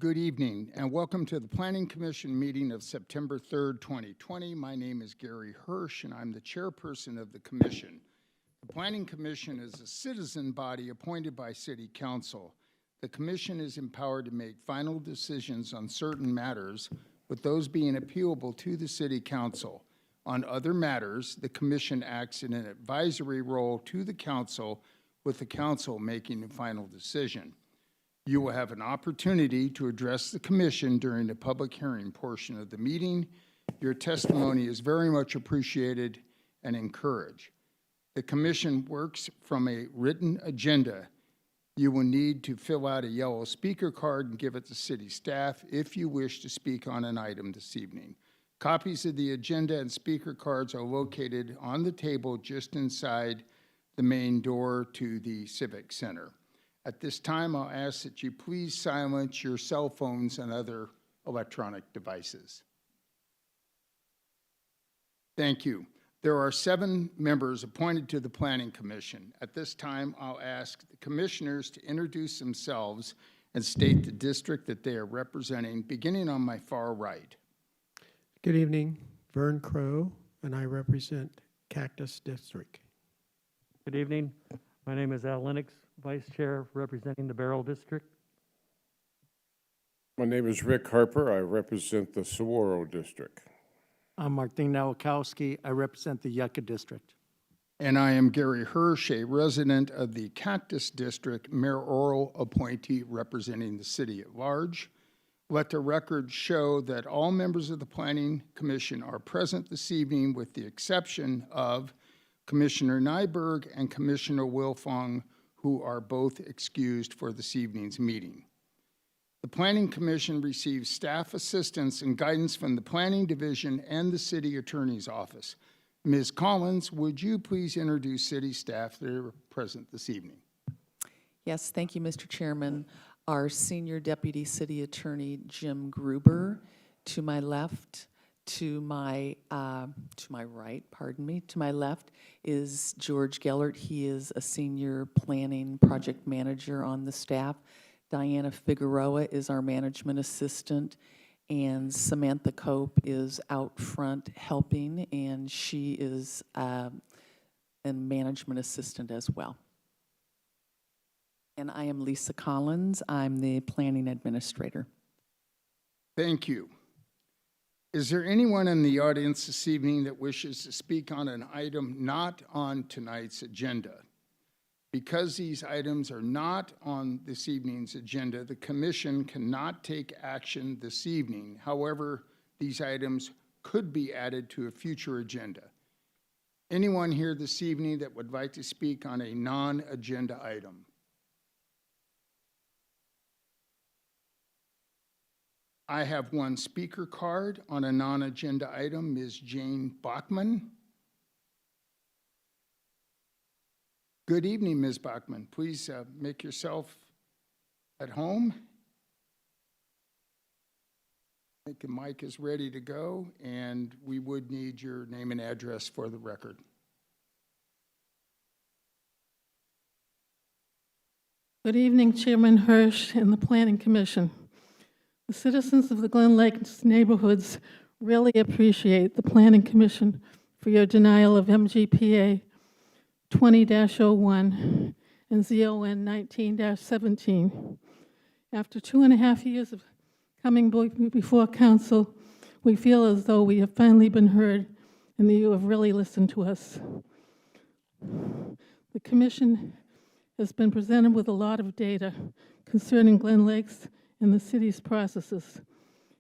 Good evening, and welcome to the Planning Commission meeting of September 3rd, 2020. My name is Gary Hirsch, and I'm the chairperson of the commission. The Planning Commission is a citizen body appointed by City Council. The commission is empowered to make final decisions on certain matters, with those being appealable to the City Council. On other matters, the commission acts in an advisory role to the council, with the council making the final decision. You will have an opportunity to address the commission during the public hearing portion of the meeting. Your testimony is very much appreciated and encouraged. The commission works from a written agenda. You will need to fill out a yellow speaker card and give it to city staff if you wish to speak on an item this evening. Copies of the agenda and speaker cards are located on the table just inside the main door to the Civic Center. At this time, I'll ask that you please silence your cell phones and other electronic devices. Thank you. There are 7 members appointed to the Planning Commission. At this time, I'll ask the commissioners to introduce themselves and state the district that they are representing, beginning on my far right. Good evening, Vern Crow, and I represent Cactus District. Good evening. My name is Al Lennox, Vice Chair representing the Beryl District. My name is Rick Harper. I represent the Saguaro District. I'm Martin Nowakowski. I represent the Yucca District. And I am Gary Hirsch, a resident of the Cactus District, mayoral appointee representing the city at large. Let the record show that all members of the Planning Commission are present this evening, with the exception of Commissioner Nyberg and Commissioner Wilfong, who are both excused for this evening's meeting. The Planning Commission receives staff assistance and guidance from the Planning Division and the City Attorney's Office. Ms. Collins, would you please introduce city staff that are present this evening? Yes, thank you, Mr. Chairman. Our Senior Deputy City Attorney, Jim Gruber, to my left. To my right, pardon me, to my left is George Gellert. He is a senior planning project manager on the staff. Diana Figueroa is our management assistant, and Samantha Cope is out front helping, and she is a management assistant as well. And I am Lisa Collins. I'm the planning administrator. Thank you. Is there anyone in the audience this evening that wishes to speak on an item not on tonight's agenda? Because these items are not on this evening's agenda, the commission cannot take action this evening. However, these items could be added to a future agenda. Anyone here this evening that would like to speak on a non-agenda item? I have one speaker card on a non-agenda item, Ms. Jane Bachman. Good evening, Ms. Bachman. Please make yourself at home. I think the mic is ready to go, and we would need your name and address for the record. Good evening, Chairman Hirsch and the Planning Commission. The citizens of the Glen Lakes neighborhoods really appreciate the Planning Commission for your denial of MGPA 20-01 and ZON 19-17. After 2.5 years of coming before Council, we feel as though we have finally been heard and that you have really listened to us. The Commission has been presented with a lot of data concerning Glen Lakes and the city's processes,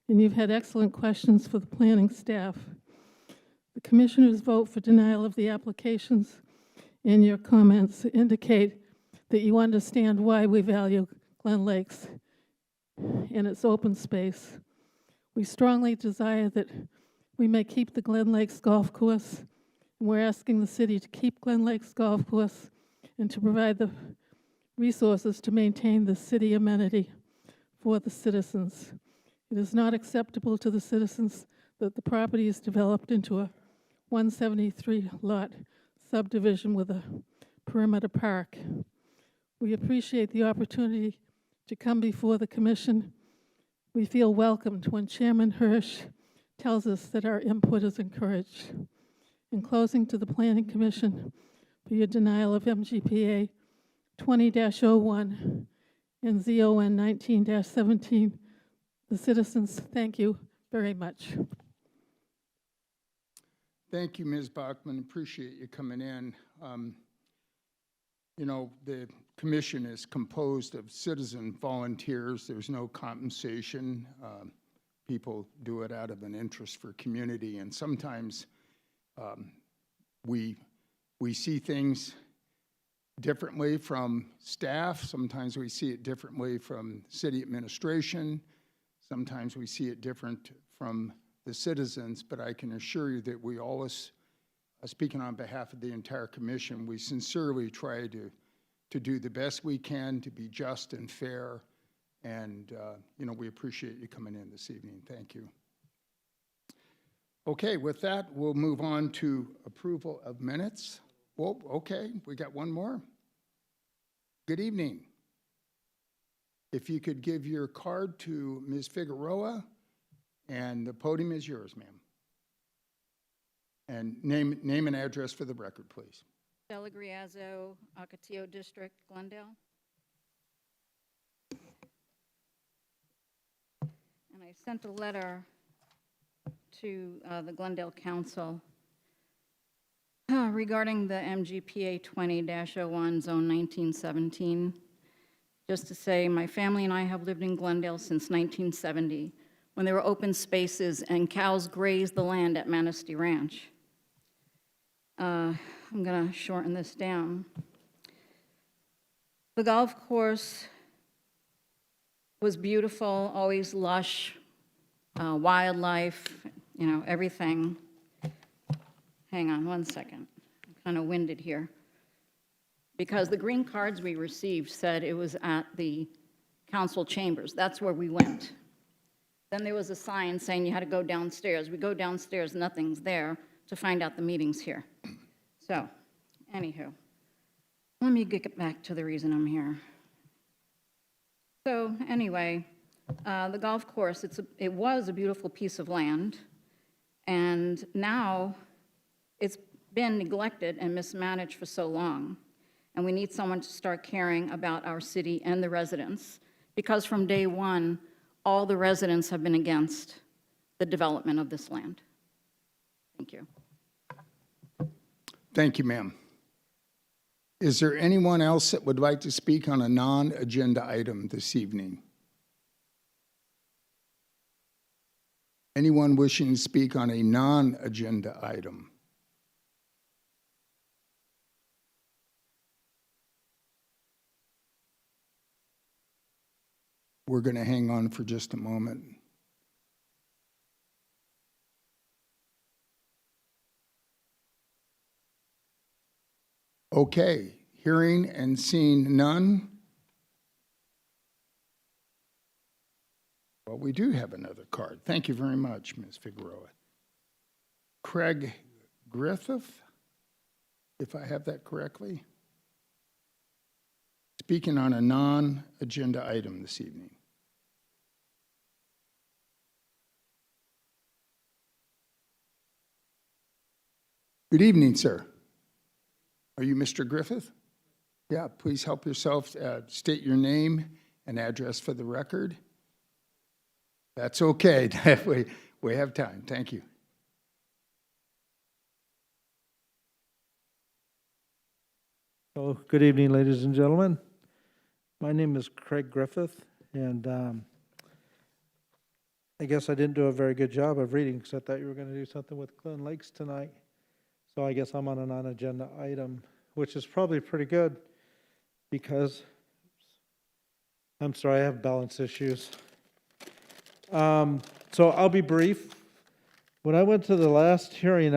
and you've had excellent questions for the planning staff. The commissioners' vote for denial of the applications and your comments indicate that you understand why we value Glen Lakes and its open space. We strongly desire that we may keep the Glen Lakes Golf Course, and we're asking the city to keep Glen Lakes Golf Course and to provide the resources to maintain the city amenity for the citizens. It is not acceptable to the citizens that the property is developed into a 173-lot subdivision with a perimeter park. We appreciate the opportunity to come before the commission We feel welcomed when Chairman Hirsch tells us that our input is encouraged. In closing, to the Planning Commission for your denial of MGPA 20-01 and ZON 19-17, the citizens thank you very much. Thank you, Ms. Bachman. Appreciate you coming in. You know, the commission is composed of citizen volunteers. There's no compensation. People do it out of an interest for community, and sometimes we see things differently from staff. Sometimes we see it differently from city administration. Sometimes we see it different from the citizens, but I can assure you that we always, speaking on behalf of the entire commission, we sincerely try to do the best we can to be just and fair, and you know, we appreciate you coming in this evening. Thank you. Okay, with that, we'll move on to approval of minutes. Well, okay, we got one more. Good evening. If you could give your card to Ms. Figueroa, and the podium is yours, ma'am. And name and address for the record, please. Stella Griazzo, Ocotillo District, Glendale. And I sent a letter to the Glendale Council regarding the MGPA 20-01 Zone 1917. Just to say, my family and I have lived in Glendale since 1970, when there were open spaces and cows grazed the land at Manistee Ranch. I'm going to shorten this down. The golf course was beautiful, always lush, wildlife, you know, everything. Hang on one second. I'm kind of winded here. Because the green cards we received said it was at the council chambers. That's where we went. Then there was a sign saying you had to go downstairs. We go downstairs, nothing's there, to find out the meeting's here. So, anywho, let me get back to the reason I'm here. So, anyway, the golf course, it was a beautiful piece of land, and now it's been neglected and mismanaged for so long. And we need someone to start caring about our city and the residents, because from day one, all the residents have been against the development of this land. Thank you. Thank you, ma'am. Is there anyone else that would like to speak on a non-agenda item this evening? Anyone wishing to speak on a non-agenda item? We're going to hang on for just a moment. Okay, hearing and seeing none. Well, we do have another card. Thank you very much, Ms. Figueroa. Craig Griffith, if I have that correctly. Speaking on a non-agenda item this evening. Good evening, sir. Are you Mr. Griffith? Yeah, please help yourself. State your name and address for the record. That's okay. We have time. Thank you. So, good evening, ladies and gentlemen. My name is Craig Griffith, and I guess I didn't do a very good job of reading because I thought you were going to do something with Glen Lakes tonight. So I guess I'm on a non-agenda item, which is probably pretty good because, I'm sorry, I have balance issues. So I'll be brief. When I went to the last hearing,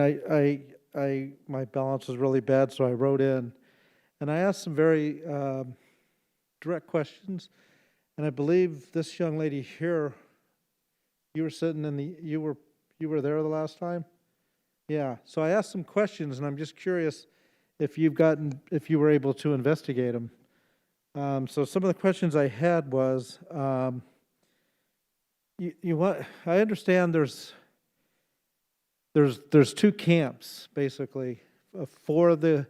my balance was really bad, so I wrote in. And I asked some very direct questions, and I believe this young lady here, you were sitting in the, you were there the last time? Yeah, so I asked some questions, and I'm just curious if you were able to investigate them. So some of the questions I had was, you want, I understand there's two camps, basically, for the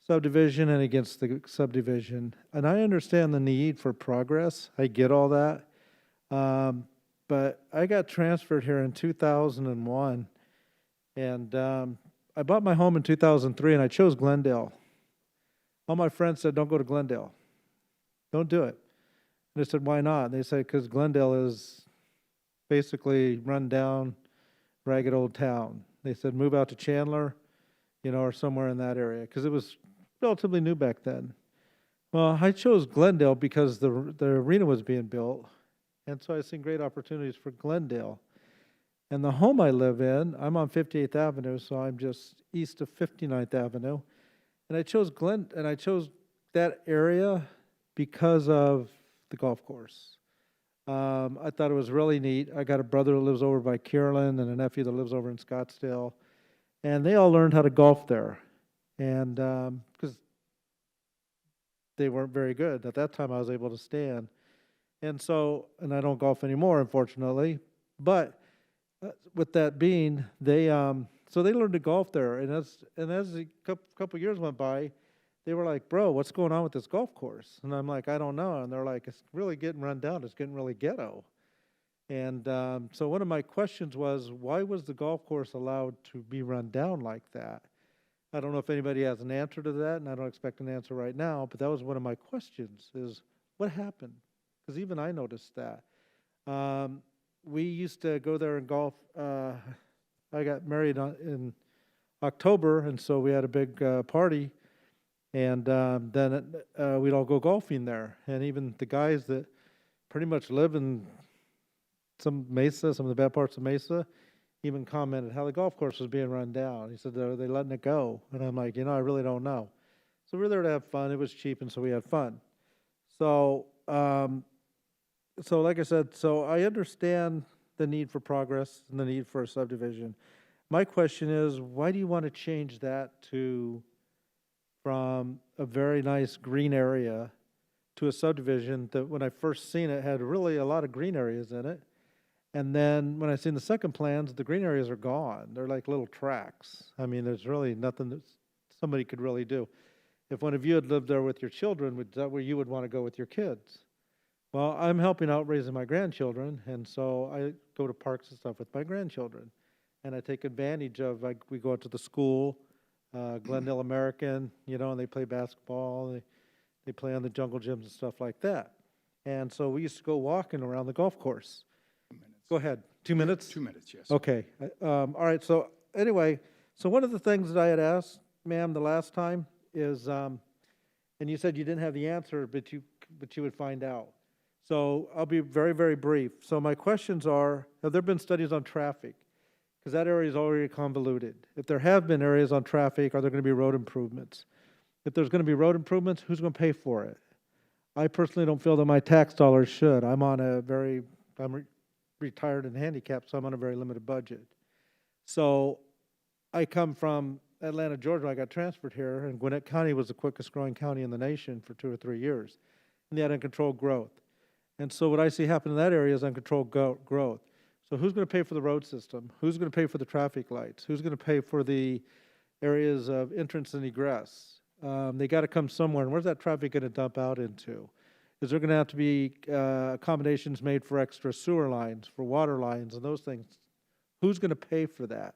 subdivision and against the subdivision. And I understand the need for progress. I get all that. But I got transferred here in 2001, and I bought my home in 2003, and I chose Glendale. All my friends said, don't go to Glendale. Don't do it. And I said, why not? And they said, because Glendale is basically run down, ragged old town. They said, move out to Chandler, or somewhere in that area, because it was relatively new back then. Well, I chose Glendale because the arena was being built, and so I seen great opportunities for Glendale. And the home I live in, I'm on 58th Avenue, so I'm just east of 59th Avenue. And I chose that area because of the golf course. I thought it was really neat. I got a brother that lives over by Kierland and a nephew that lives over in Scottsdale. And they all learned how to golf there. And because they weren't very good. At that time, I was able to stand. And I don't golf anymore, unfortunately. But with that being, so they learned to golf there. And as a couple years went by, they were like, bro, what's going on with this golf course? And I'm like, I don't know. And they're like, it's really getting run down. It's getting really ghetto. And so one of my questions was, why was the golf course allowed to be run down like that? I don't know if anybody has an answer to that, and I don't expect an answer right now, but that was one of my questions, is what happened? Because even I noticed that. We used to go there and golf. I got married in October, and so we had a big party. And then we'd all go golfing there. And even the guys that pretty much live in some of the bad parts of Mesa, even commented how the golf course was being run down. He said, are they letting it go? And I'm like, I really don't know. So we were there to have fun. It was cheap, and so we had fun. So, like I said, so I understand the need for progress and the need for a subdivision. My question is, why do you want to change that from a very nice green area to a subdivision that when I first seen it had really a lot of green areas in it? And then when I seen the second plans, the green areas are gone. They're like little tracks. I mean, there's really nothing that somebody could really do. If one of you had lived there with your children, is that where you would want to go with your kids? Well, I'm helping out raising my grandchildren, and so I go to parks and stuff with my grandchildren. And I take advantage of, we go out to the school, Glendale American, and they play basketball, they play on the jungle gyms and stuff like that. And so we used to go walking around the golf course. 2 minutes. Go ahead. 2 minutes? 2 minutes, yes. Okay. All right. So anyway, so one of the things that I had asked, ma'am, the last time is, and you said you didn't have the answer, but you would find out. So I'll be very, very brief. So my questions are, have there been studies on traffic? Because that area is already convoluted. If there have been areas on traffic, are there going to be road improvements? If there's going to be road improvements, who's going to pay for it? I personally don't feel that my tax dollars should. I'm retired and handicapped, so I'm on a very limited budget. So I come from Atlanta, Georgia. I got transferred here, and Gwinnett County was the quickest growing county in the nation for 2 or 3 years. And they had uncontrolled growth. And so what I see happen in that area is uncontrolled growth. So who's going to pay for the road system? Who's going to pay for the traffic lights? Who's going to pay for the areas of entrance and egress? They got to come somewhere. And where's that traffic going to dump out into? Is there going to have to be accommodations made for extra sewer lines, for water lines, and those things? Who's going to pay for that?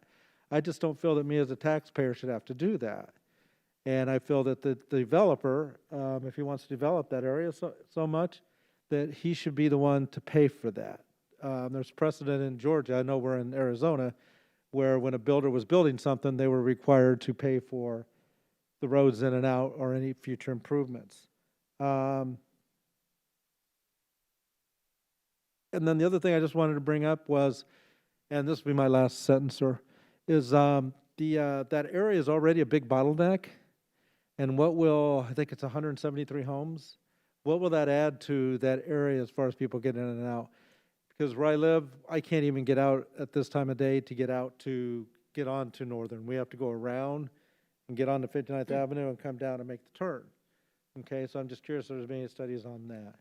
I just don't feel that me as a taxpayer should have to do that. And I feel that the developer, if he wants to develop that area so much, that he should be the one to pay for that. There's precedent in Georgia, I know we're in Arizona, where when a builder was building something, they were required to pay for the roads in and out or any future improvements. And then the other thing I just wanted to bring up was, and this will be my last sentence, sir, is that area is already a big bottleneck. And I think it's 173 homes. What will that add to that area as far as people getting in and out? Because where I live, I can't even get out at this time of day to get on to Northern. We have to go around and get on to 59th Avenue and come down and make the turn. Okay, so I'm just curious if there's any studies on that.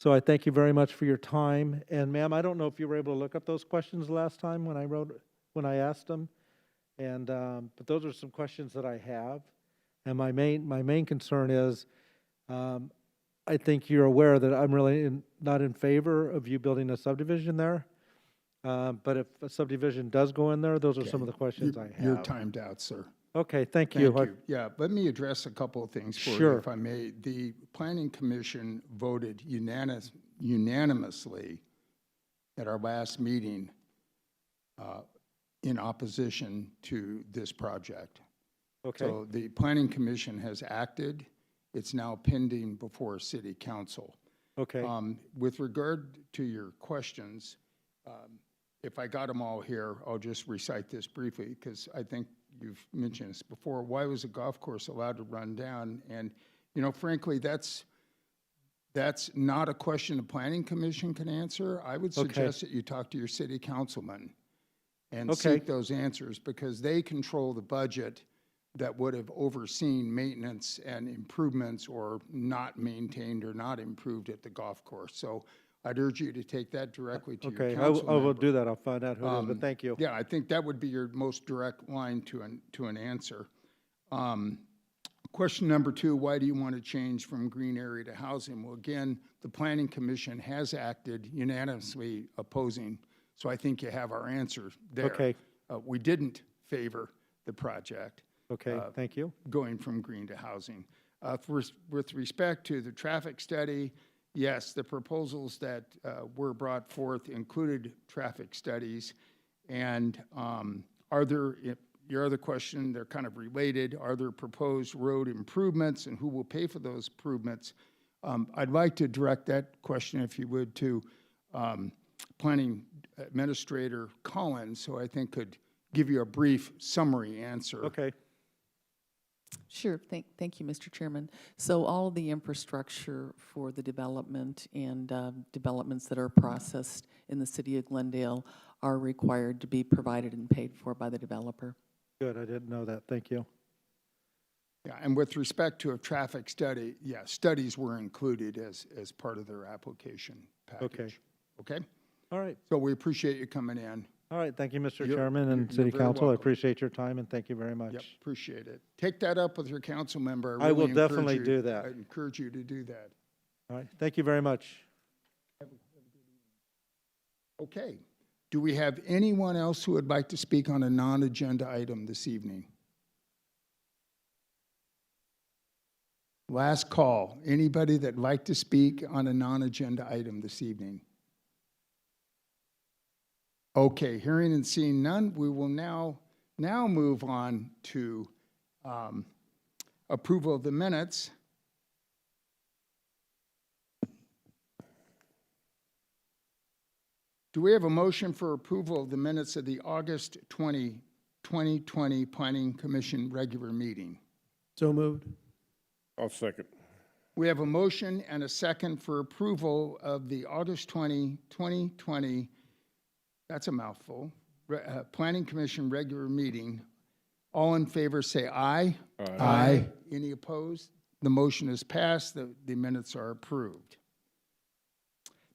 So I thank you very much for your time. And ma'am, I don't know if you were able to look up those questions last time when I asked them. And, but those are some questions that I have. And my main concern is, I think you're aware that I'm really not in favor of you building a subdivision there. But if a subdivision does go in there, those are some of the questions I have. You're timed out, sir. Okay, thank you. Thank you. Yeah, let me address a couple of things for you, Sure. if I may. The Planning Commission voted unanimously at our last meeting in opposition to this project. Okay, So the Planning Commission has acted. It's now pending before City Council. okay, With regard to your questions, if I got them all here, I'll just recite this briefly, because I think you've mentioned this before. Why was a golf course allowed to run down? And, you know, frankly, that's not a question the Planning Commission can answer. I would Okay. suggest that you talk to your city councilman and Okay. seek those answers, because they control the budget that would have overseen maintenance and improvements or not maintained or not improved at the golf course. So I'd urge you to take that directly to your okay. council I will member. do that. I'll find out who it is, but thank you. Yeah, I think that would be your most direct line to an answer. Question number 2, why do you want to change from green area to housing? Well, again, the Planning Commission has acted unanimously opposing, so I think you have our answer there. Okay. We didn't favor the project Okay, thank you. going from green to housing. With respect to the traffic study, yes, the proposals that were brought forth included traffic studies. And are there, your other question, they're kind of related, are there proposed road improvements and who will pay for those improvements? I'd like to direct that question, if you would, to Planning Administrator Collins, so I think could give you a brief summary answer. Okay, Sure, thank you, Mr. Chairman. So all of the infrastructure for the development and developments that are processed in the city of Glendale are required to be provided and paid for by the developer. good. I didn't know that. Thank you. Yeah, and with respect to a traffic study, yeah, studies were included as part of their application package. Okay? All right. So we appreciate you coming in. All right, thank you, Mr. You're- Chairman you're- and you're City very Council. I welcome. appreciate your time and thank you very much. Yep, appreciate it. Take that up with your council member. I will really encourage definitely you- do that. I encourage you to do that. All right, thank you very much. Okay. Do we have anyone else who would like to speak on a non-agenda item this evening? Last call. Anybody that'd like to speak on a non-agenda item this evening? Okay, hearing and seeing none, we will now move on to approval of the minutes. Do we have a motion for approval of the minutes of the August 20, 2020 Planning Commission regular meeting? So moved. I'll second. We have a motion and a second for approval of the August 20, 2020, that's a mouthful, Planning Commission regular meeting. All in favor say aye. Aye. Any opposed? The motion is passed. The minutes are approved.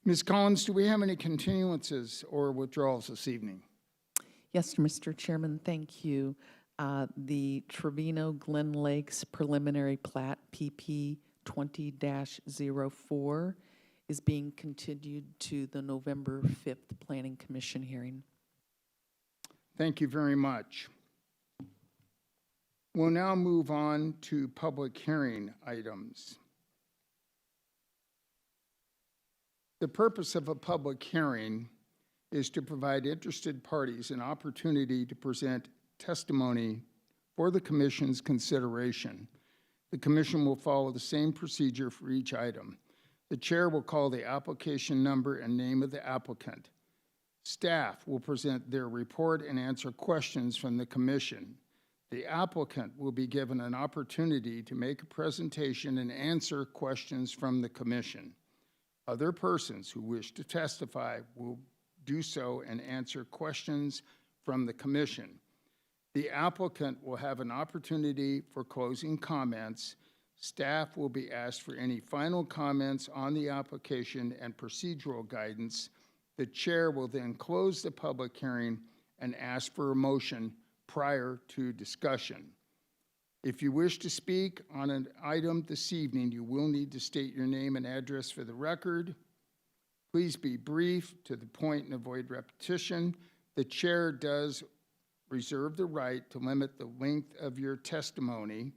Ms. Collins, do we have any continuances or withdrawals this evening? Yes, Mr. Chairman, thank you. The Trevino Glen Lakes preliminary plat, PP 20-04, is being continued to the November 5th Planning Commission hearing. Thank you very much. We'll now move on to public hearing items. The purpose of a public hearing is to provide interested parties an opportunity to present testimony for the Commission's consideration. The Commission will follow the same procedure for each item. The Chair will call the application number and name of the applicant. Staff will present their report and answer questions from the Commission. The applicant will be given an opportunity to make a presentation and answer questions from the Commission. Other persons who wish to testify will do so and answer questions from the Commission. The applicant will have an opportunity for closing comments. Staff will be asked for any final comments on the application and procedural guidance. The chair will then close the public hearing and ask for a motion prior to discussion. If you wish to speak on an item this evening, you will need to state your name and address for the record. Please be brief, to the point, and avoid repetition. The chair does reserve the right to limit the length of your testimony.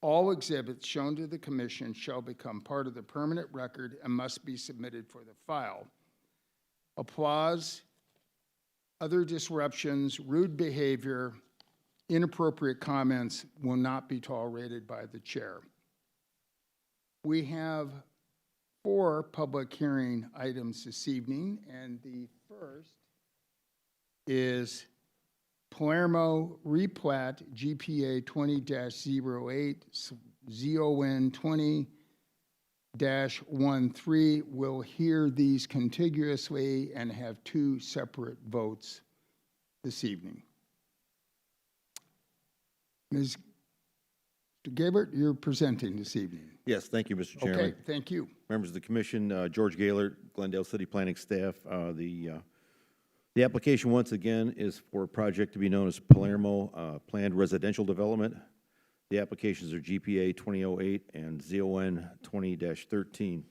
All exhibits shown to the commission shall become part of the permanent record and must be submitted for the file. Applause, other disruptions, rude behavior, inappropriate comments will not be tolerated by the chair. We have 4 public hearing items this evening, and the first is Palermo replat GPA 20-08, ZON 20-13 will hear these contiguously and have 2 separate votes this evening. Ms. Gaylor, you're presenting this evening. Yes, thank you, Mr. Chairman. Okay, thank you. Members of the commission, George Gaylor, Glendale City Planning staff. The application, once again, is for a project to be known as Palermo Planned Residential Development. The applications are GPA 2008 and ZON 20-13.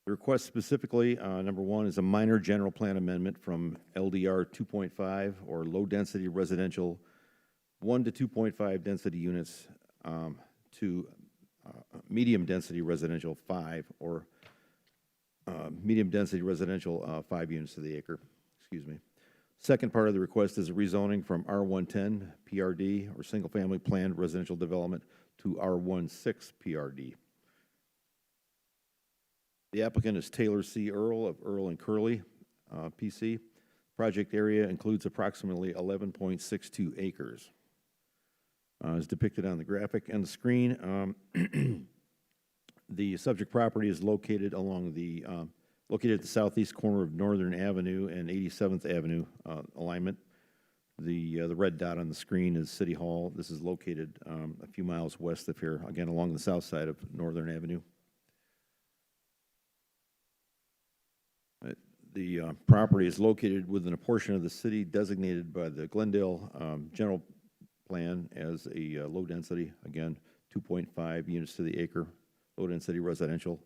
The request specifically, number 1, is a minor general plan amendment from LDR 2.5, or low-density residential 1 to 2.5 density units, to medium-density residential 5, or medium-density residential 5 units to the acre. Excuse me. Second part of the request is a rezoning from R110 PRD, or single-family planned residential development, to R16 PRD. The applicant is Taylor C. Earl of Earl and Curley, PC. Project area includes approximately 11.62 acres. As depicted on the graphic and the screen, the subject property is located along the located at the southeast corner of Northern Avenue and 87th Avenue alignment. The red dot on the screen is City Hall. This is located a few miles west of here, again along the south side of Northern Avenue. The property is located within a portion of the city designated by the Glendale General Plan as a low density, again, 2.5 units to the acre, low density residential.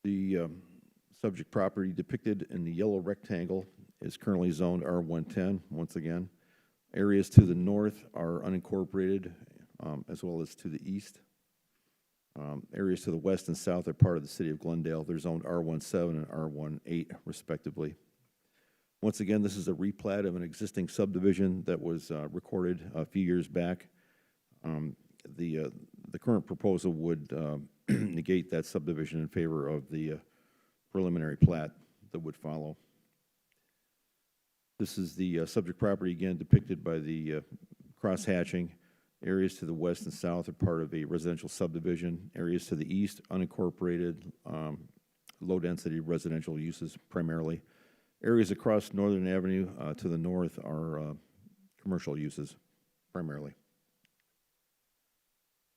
The subject property depicted in the yellow rectangle is currently zoned R110, once again. Areas to the north are unincorporated, as well as to the east. Areas to the west and south are part of the city of Glendale. They're zoned R17 and R18, respectively. Once again, this is a replat of an existing subdivision that was recorded a few years back. The current proposal would negate that subdivision in favor of the preliminary plat that would follow. This is the subject property, again, depicted by the cross-hatching. Areas to the west and south are part of a residential subdivision. Areas to the east, unincorporated, low-density residential uses primarily. Areas across Northern Avenue to the north are commercial uses, primarily.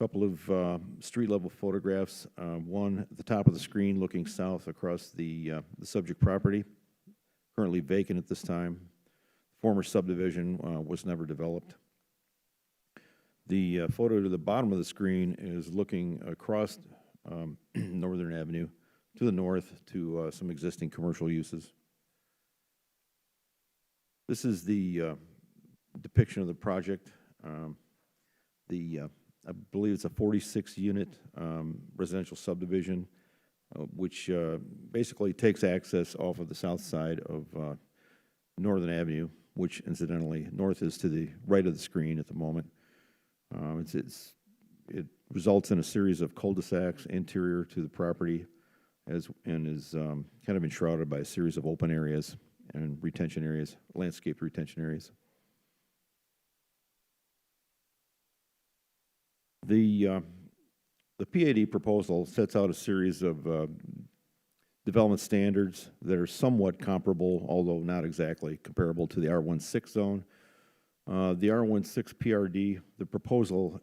A couple of street-level photographs. One at the top of the screen looking south across the subject property, currently vacant at this time. Former subdivision was never developed. The photo to the bottom of the screen is looking across Northern Avenue to the north to some existing commercial uses. This is the depiction of the project. I believe it's a 46-unit residential subdivision, which basically takes access off of the south side of Northern Avenue, which incidentally, north is to the right of the screen at the moment. It results in a series of cul-de-sacs interior to the property and is kind of enshrouded by a series of open areas and retention areas, landscaped retention areas. The PAD proposal sets out a series of development standards that are somewhat comparable, although not exactly comparable, to the R16 zone. The R16 PRD, the proposal,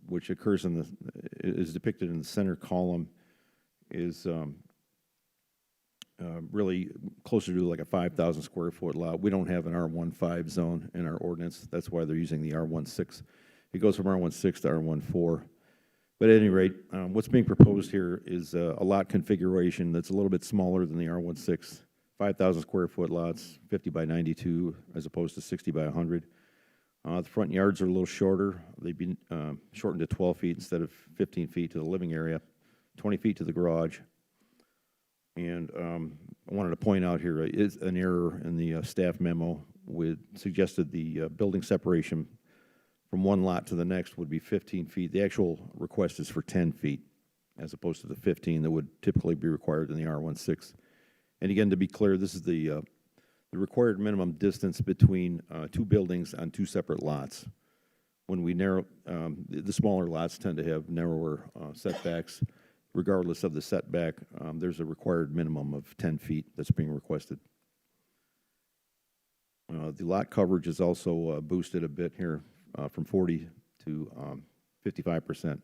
which occurs is depicted in the center column, is really closer to like a 5,000 square foot lot. We don't have an R15 zone in our ordinance. That's why they're using the R16. It goes from R16 to R14. But at any rate, what's being proposed here is a lot configuration that's a little bit smaller than the R16, 5,000 square foot lots, 50 by 92, as opposed to 60 by 100. The front yards are a little shorter. They've been shortened to 12 feet instead of 15 feet to the living area, 20 feet to the garage. And I wanted to point out here is an error in the staff memo suggested the building separation from one lot to the next would be 15 feet. The actual request is for 10 feet as opposed to the 15 that would typically be required in the R16. And again, to be clear, this is the required minimum distance between two buildings on two separate lots. When we narrow, the smaller lots tend to have narrower setbacks. Regardless of the setback, there's a required minimum of 10 feet that's being requested. The lot coverage is also boosted a bit here from 40 to 55%.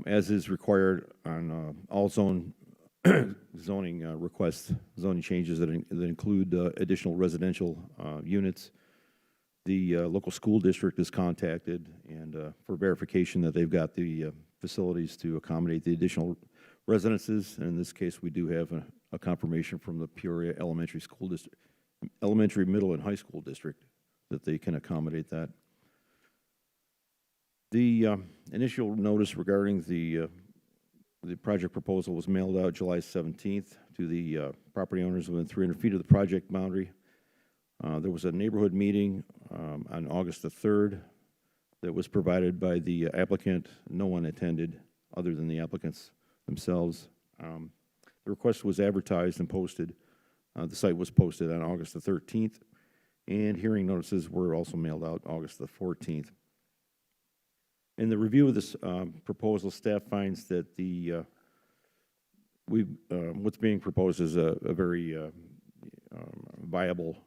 As is required on all zoning requests, zoning changes that include additional residential units, the local school district is contacted and for verification that they've got the facilities to accommodate the additional residences. And in this case, we do have a confirmation from the Peoria Elementary School District, Elementary, Middle, and High School District that they can accommodate that. The initial notice regarding the project proposal was mailed out July 17th to the property owners within 300 feet of the project boundary. There was a neighborhood meeting on August the 3rd that was provided by the applicant. No one attended other than the applicants themselves. The request was advertised and posted. The site was posted on August the 13th, and hearing notices were also mailed out August the 14th. In the review of this proposal, staff finds that what's being proposed is a very viable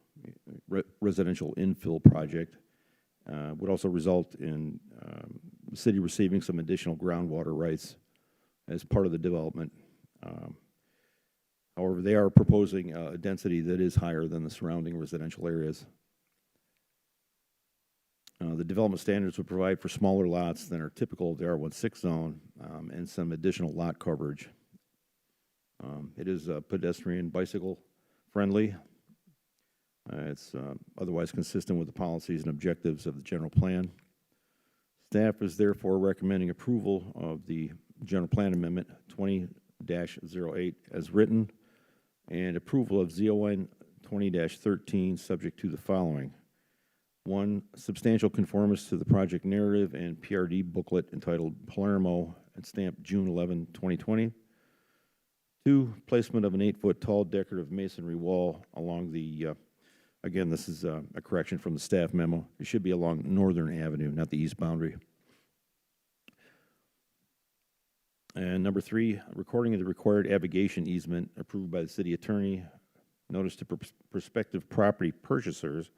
residential infill project. Would also result in the city receiving some additional groundwater rights as part of the development. However, they are proposing a density that is higher than the surrounding residential areas. The development standards would provide for smaller lots than are typical of the R16 zone and some additional lot coverage. It is pedestrian bicycle friendly. It's otherwise consistent with the policies and objectives of the general plan. Staff is therefore recommending approval of the general plan amendment 20-08 as written and approval of ZON 20-13 subject to the following. 1, substantial conformance to the project narrative and PRD booklet entitled Palermo and stamped June 11, 2020. 2, placement of an 8-foot tall decorative masonry wall along the, again, this is a correction from the staff memo. It should be along Northern Avenue, not the east boundary. And number 3, recording of the required abrogation easement approved by the city attorney. Notice to prospective property purchasers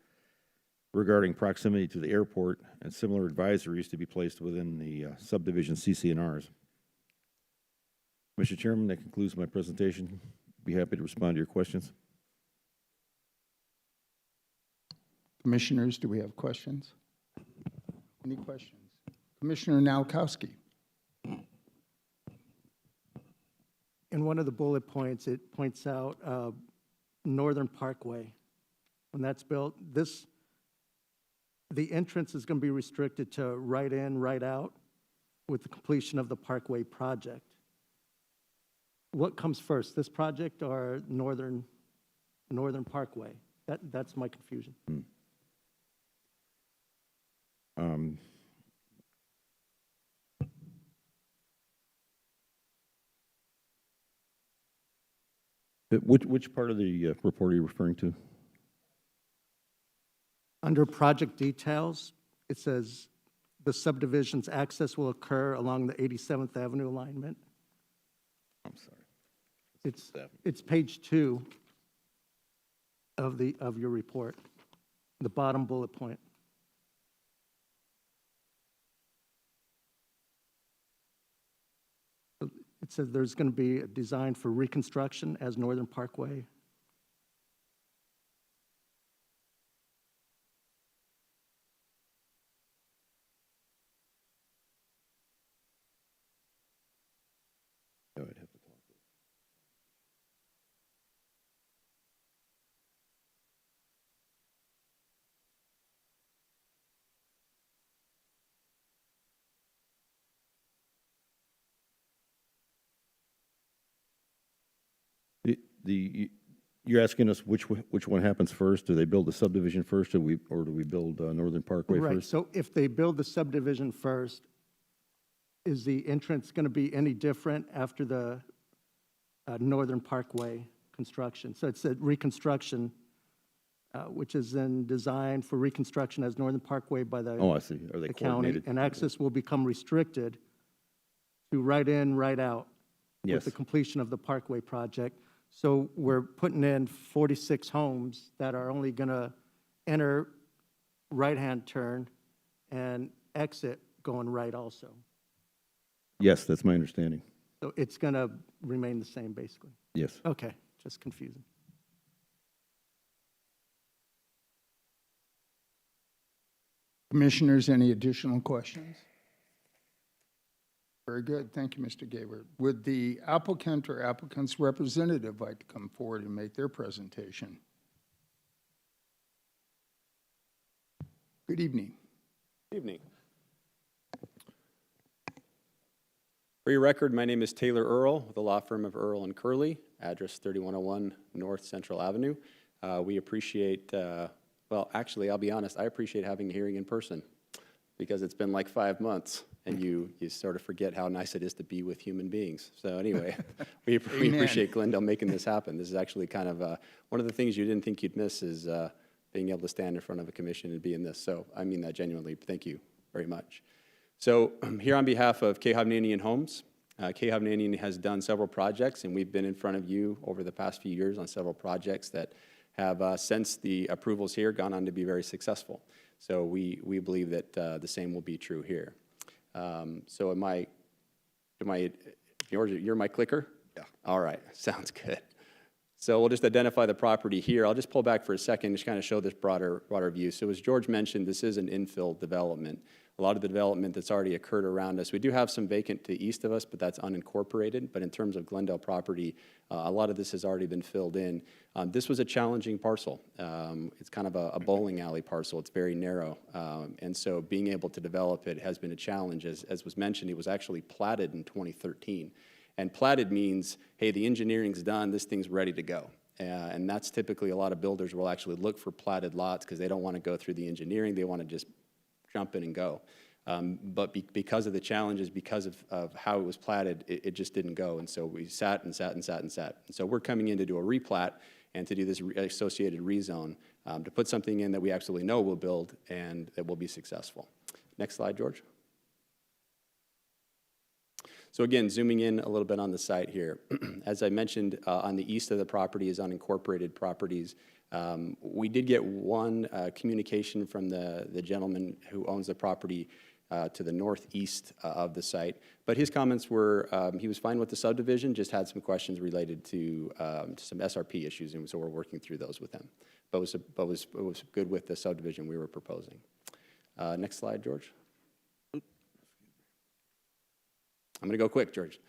regarding proximity to the airport and similar advisories to be placed within the subdivision CC&Rs. Mr. Chairman, that concludes my presentation. Be happy to respond to your questions. Commissioners, do we have questions? Any questions? Commissioner Nowakowski. In one of the bullet points, it points out Northern Parkway. When that's built, the entrance is going to be restricted to right in, right out with the completion of the Parkway project. What comes first, this project or Northern Parkway? That's my confusion. Which part of the report are you referring to? Under project details, it says the subdivision's access will occur along the 87th Avenue alignment. I'm sorry. It's page 2. of your report, the bottom bullet point. It says there's going to be a design for reconstruction as Northern Parkway. Yeah, I'd have to talk. You're asking us which one happens first? Do they build the subdivision first, or do we build Northern Parkway Right, first? so if they build the subdivision first, is the entrance going to be any different after the Northern Parkway construction? So it said reconstruction, which is then designed for reconstruction as Northern Parkway by Oh, I see. Are they the county, coordinated? and access will become restricted to right in, right out with Yes. the completion of the Parkway project. So we're putting in 46 homes that are only going to enter right-hand turn and exit going right also. Yes, that's my understanding. So it's going to remain the same, basically. Yes. Okay, just confusing. Commissioners, any additional questions? Very good. Thank you, Mr. Gaber. Would the applicant or applicant's representative like to come forward and make their presentation? Good evening. Evening. For your record, my name is Taylor Earl with the law firm of Earl and Curley, address 3101 North Central Avenue. We appreciate, well, actually, I'll be honest, I appreciate having a hearing in person because it's been like 5 months and you sort of forget how nice it is to be with human beings. So anyway, we appreciate Glendale making this happen. This is actually kind of one of the things you didn't think you'd miss is being able to stand in front of a commission and be in this. So I mean that genuinely. Thank you very much. So here on behalf of K. Hovnanian Homes, K. Hovnanian has done several projects, and we've been in front of you over the past few years on several projects that have, since the approvals here, gone on to be very successful. So we believe that the same will be true here. So you're my clicker? Yeah. All right, sounds good. So we'll just identify the property here. I'll just pull back for a second, just kind of show this broader view. So as George mentioned, this is an infill development. A lot of the development that's already occurred around us. We do have some vacant to the east of us, but that's unincorporated. But in terms of Glendale property, a lot of this has already been filled in. This was a challenging parcel. It's kind of a bowling alley parcel. It's very narrow. And so being able to develop it has been a challenge. As was mentioned, it was actually platted in 2013. And platted means, hey, the engineering's done, this thing's ready to go. And that's typically a lot of builders will actually look for platted lots because they don't want to go through the engineering. They want to just jump in and go. But because of the challenges, because of how it was platted, it just didn't go. And so we sat and sat and sat and sat. And so we're coming in to do a replat and to do this associated rezone, to put something in that we absolutely know will build and that will be successful. Next slide, George. So again, zooming in a little bit on the site here. As I mentioned, on the east of the property is unincorporated properties. We did get one communication from the gentleman who owns the property to the northeast of the site. But his comments were, he was fine with the subdivision, just had some questions related to some SRP issues, and so we're working through those with him. But it was good with the subdivision we were proposing. Next slide, George. I'm going to go quick, George.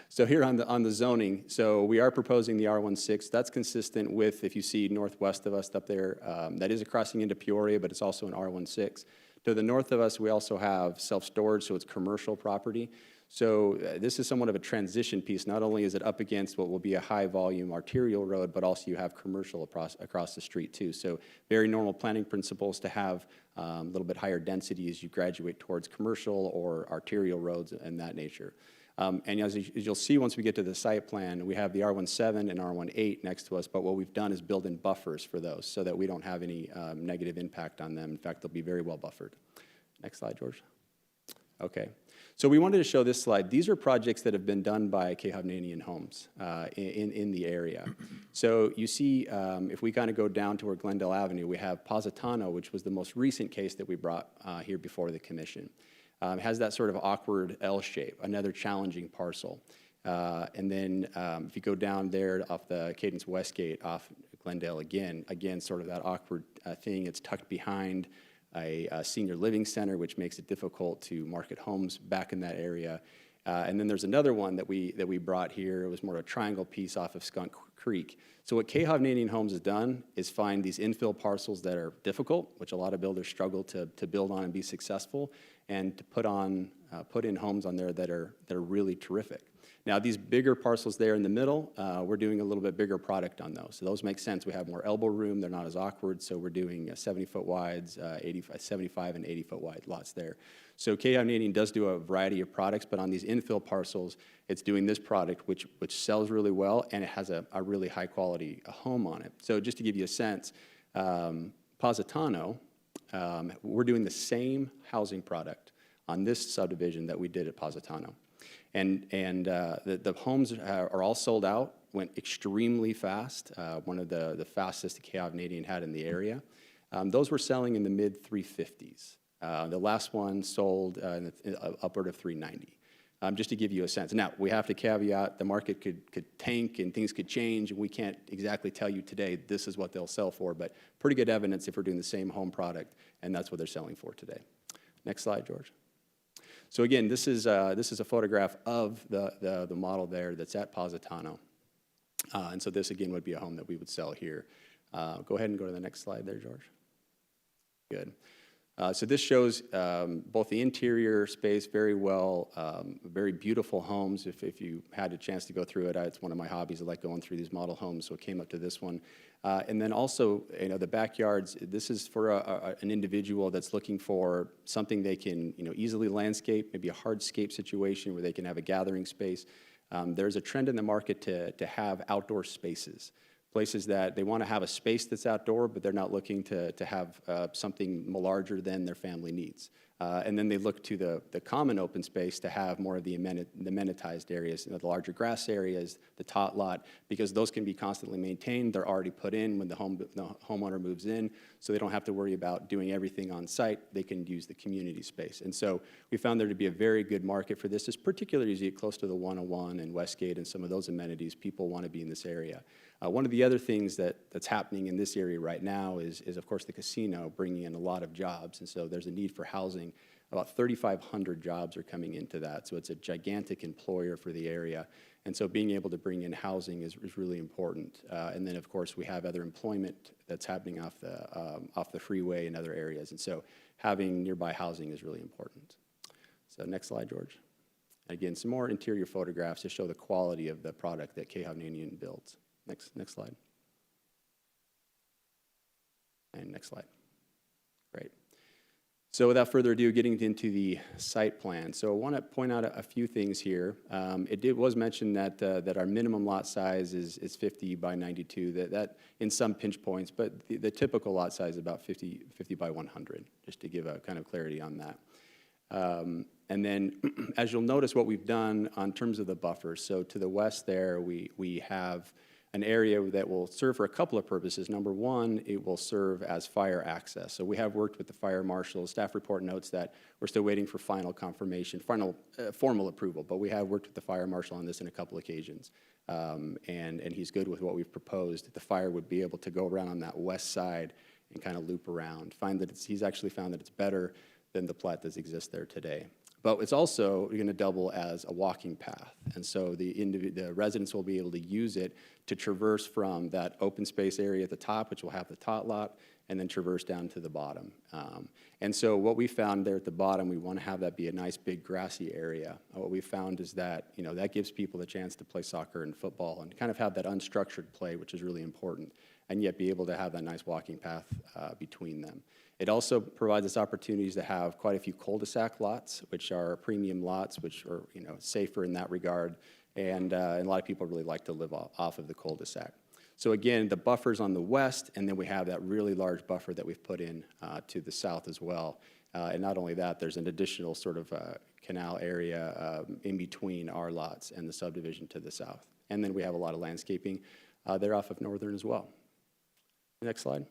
So here on the zoning, so we are proposing the R16. That's consistent with, if you see northwest of us up there, that is a crossing into Peoria, but it's also an R16. To the north of us, we also have self-storage, so it's commercial property. So this is somewhat of a transition piece. Not only is it up against what will be a high-volume arterial road, but also you have commercial across the street, too. So very normal planning principles to have a little bit higher density as you graduate towards commercial or arterial roads and that nature. And as you'll see once we get to the site plan, we have the R17 and R18 next to us, but what we've done is build in buffers for those so that we don't have any negative impact on them. In fact, they'll be very well buffered. Next slide, George. Okay. So we wanted to show this slide. These are projects that have been done by K. Hovnanian Homes in the area. So you see, if we kind of go down toward Glendale Avenue, we have Positano, which was the most recent case that we brought here before the commission. It has that sort of awkward L shape, another challenging parcel. And then if you go down there off the Cadence Westgate, off Glendale again, sort of that awkward thing. It's tucked behind a senior living center, which makes it difficult to market homes back in that area. And then there's another one that we brought here. It was more a triangle piece off of Skunk Creek. So what K. Hovnanian Homes has done is find these infill parcels that are difficult, which a lot of builders struggle to build on and be successful, and to put in homes on there that are really terrific. Now, these bigger parcels there in the middle, we're doing a little bit bigger product on those. So those make sense. We have more elbow room. They're not as awkward. So we're doing 70-foot wides, 75 and 80-foot wide lots there. So K. Hovnanian does do a variety of products, but on these infill parcels, it's doing this product, which sells really well, and it has a really high-quality home on it. So just to give you a sense, Positano, we're doing the same housing product on this subdivision that we did at Positano. And the homes are all sold out, went extremely fast, one of the fastest K. Hovnanian had in the area. Those were selling in the mid-350s. The last one sold upward of 390, just to give you a sense. Now, we have to caveat, the market could tank and things could change, and we can't exactly tell you today this is what they'll sell for, but pretty good evidence if we're doing the same home product, and that's what they're selling for today. Next slide, George. So again, this is a photograph of the model there that's at Positano. And so this, again, would be a home that we would sell here. Go ahead and go to the next slide there, George. Good. So this shows both the interior space very well, very beautiful homes. If you had a chance to go through it, it's one of my hobbies. I like going through these model homes, so it came up to this one. And then also, the backyards, this is for an individual that's looking for something they can, easily landscape, maybe a hardscape situation where they can have a gathering space. There's a trend in the market to have outdoor spaces. Places that they want to have a space that's outdoor, but they're not looking to have something larger than their family needs. And then they look to the common open space to have more of the amenitized areas, the larger grass areas, the tot lot, because those can be constantly maintained. They're already put in when the homeowner moves in, so they don't have to worry about doing everything on site. They can use the community space. And so we found there to be a very good market for this, particularly as you get close to the 101 and Westgate and some of those amenities. People want to be in this area. One of the other things that's happening in this area right now is of course, the casino bringing in a lot of jobs, and so there's a need for housing. About 3,500 jobs are coming into that, so it's a gigantic employer for the area. And so being able to bring in housing is really important. And then, of course, we have other employment that's happening off the freeway and other areas, and so having nearby housing is really important. So next slide, George. Again, some more interior photographs to show the quality of the product that K. Hovnanian builds. Next slide. And next slide. Great. So without further ado, getting into the site plan. So I want to point out a few things here. It was mentioned that our minimum lot size is 50 by 92, that in some pinch points, but the typical lot size is about 50 by 100, just to give a kind of clarity on that. And then, as you'll notice, what we've done on terms of the buffers, so to the west there, we have an area that will serve for a couple of purposes. Number one, it will serve as fire access. So we have worked with the fire marshal. Staff report notes that we're still waiting for final confirmation, formal approval, but we have worked with the fire marshal on this on a couple occasions. And he's good with what we've proposed. The fire would be able to go around on that west side and kind of loop around. He's actually found that it's better than the plat that exists there today. But it's also going to double as a walking path. And so the residents will be able to use it to traverse from that open space area at the top, which will have the tot lot, and then traverse down to the bottom. And so what we found there at the bottom, we want to have that be a nice big grassy area. What we found is that, that gives people the chance to play soccer and football and kind of have that unstructured play, which is really important, and yet be able to have that nice walking path between them. It also provides us opportunities to have quite a few cul-de-sac lots, which are premium lots, which are safer in that regard, and a lot of people really like to live off of the cul-de-sac. So again, the buffer's on the west, and then we have that really large buffer that we've put in to the south as well. And not only that, there's an additional sort of canal area in between our lots and the subdivision to the south. And then we have a lot of landscaping there off of Northern as well. Next slide.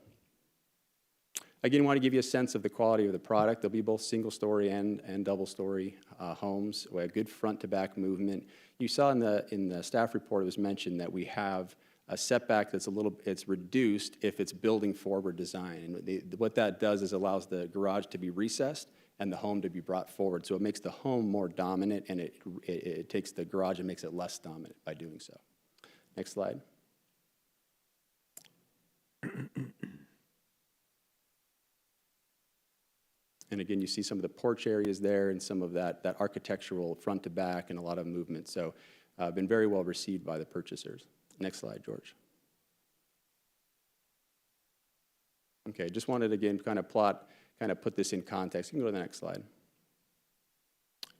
Again, want to give you a sense of the quality of the product. There'll be both single-story and double-story homes. We have good front-to-back movement. You saw in the staff report, it was mentioned that we have a setback that's it's reduced if it's building forward design. And what that does is allows the garage to be recessed and the home to be brought forward. So it makes the home more dominant, and it takes the garage and makes it less dominant by doing so. Next slide. And again, you see some of the porch areas there and some of that architectural front to back and a lot of movement. So been very well received by the purchasers. Next slide, George. Okay, just wanted again kind of put this in context. You can go to the next slide.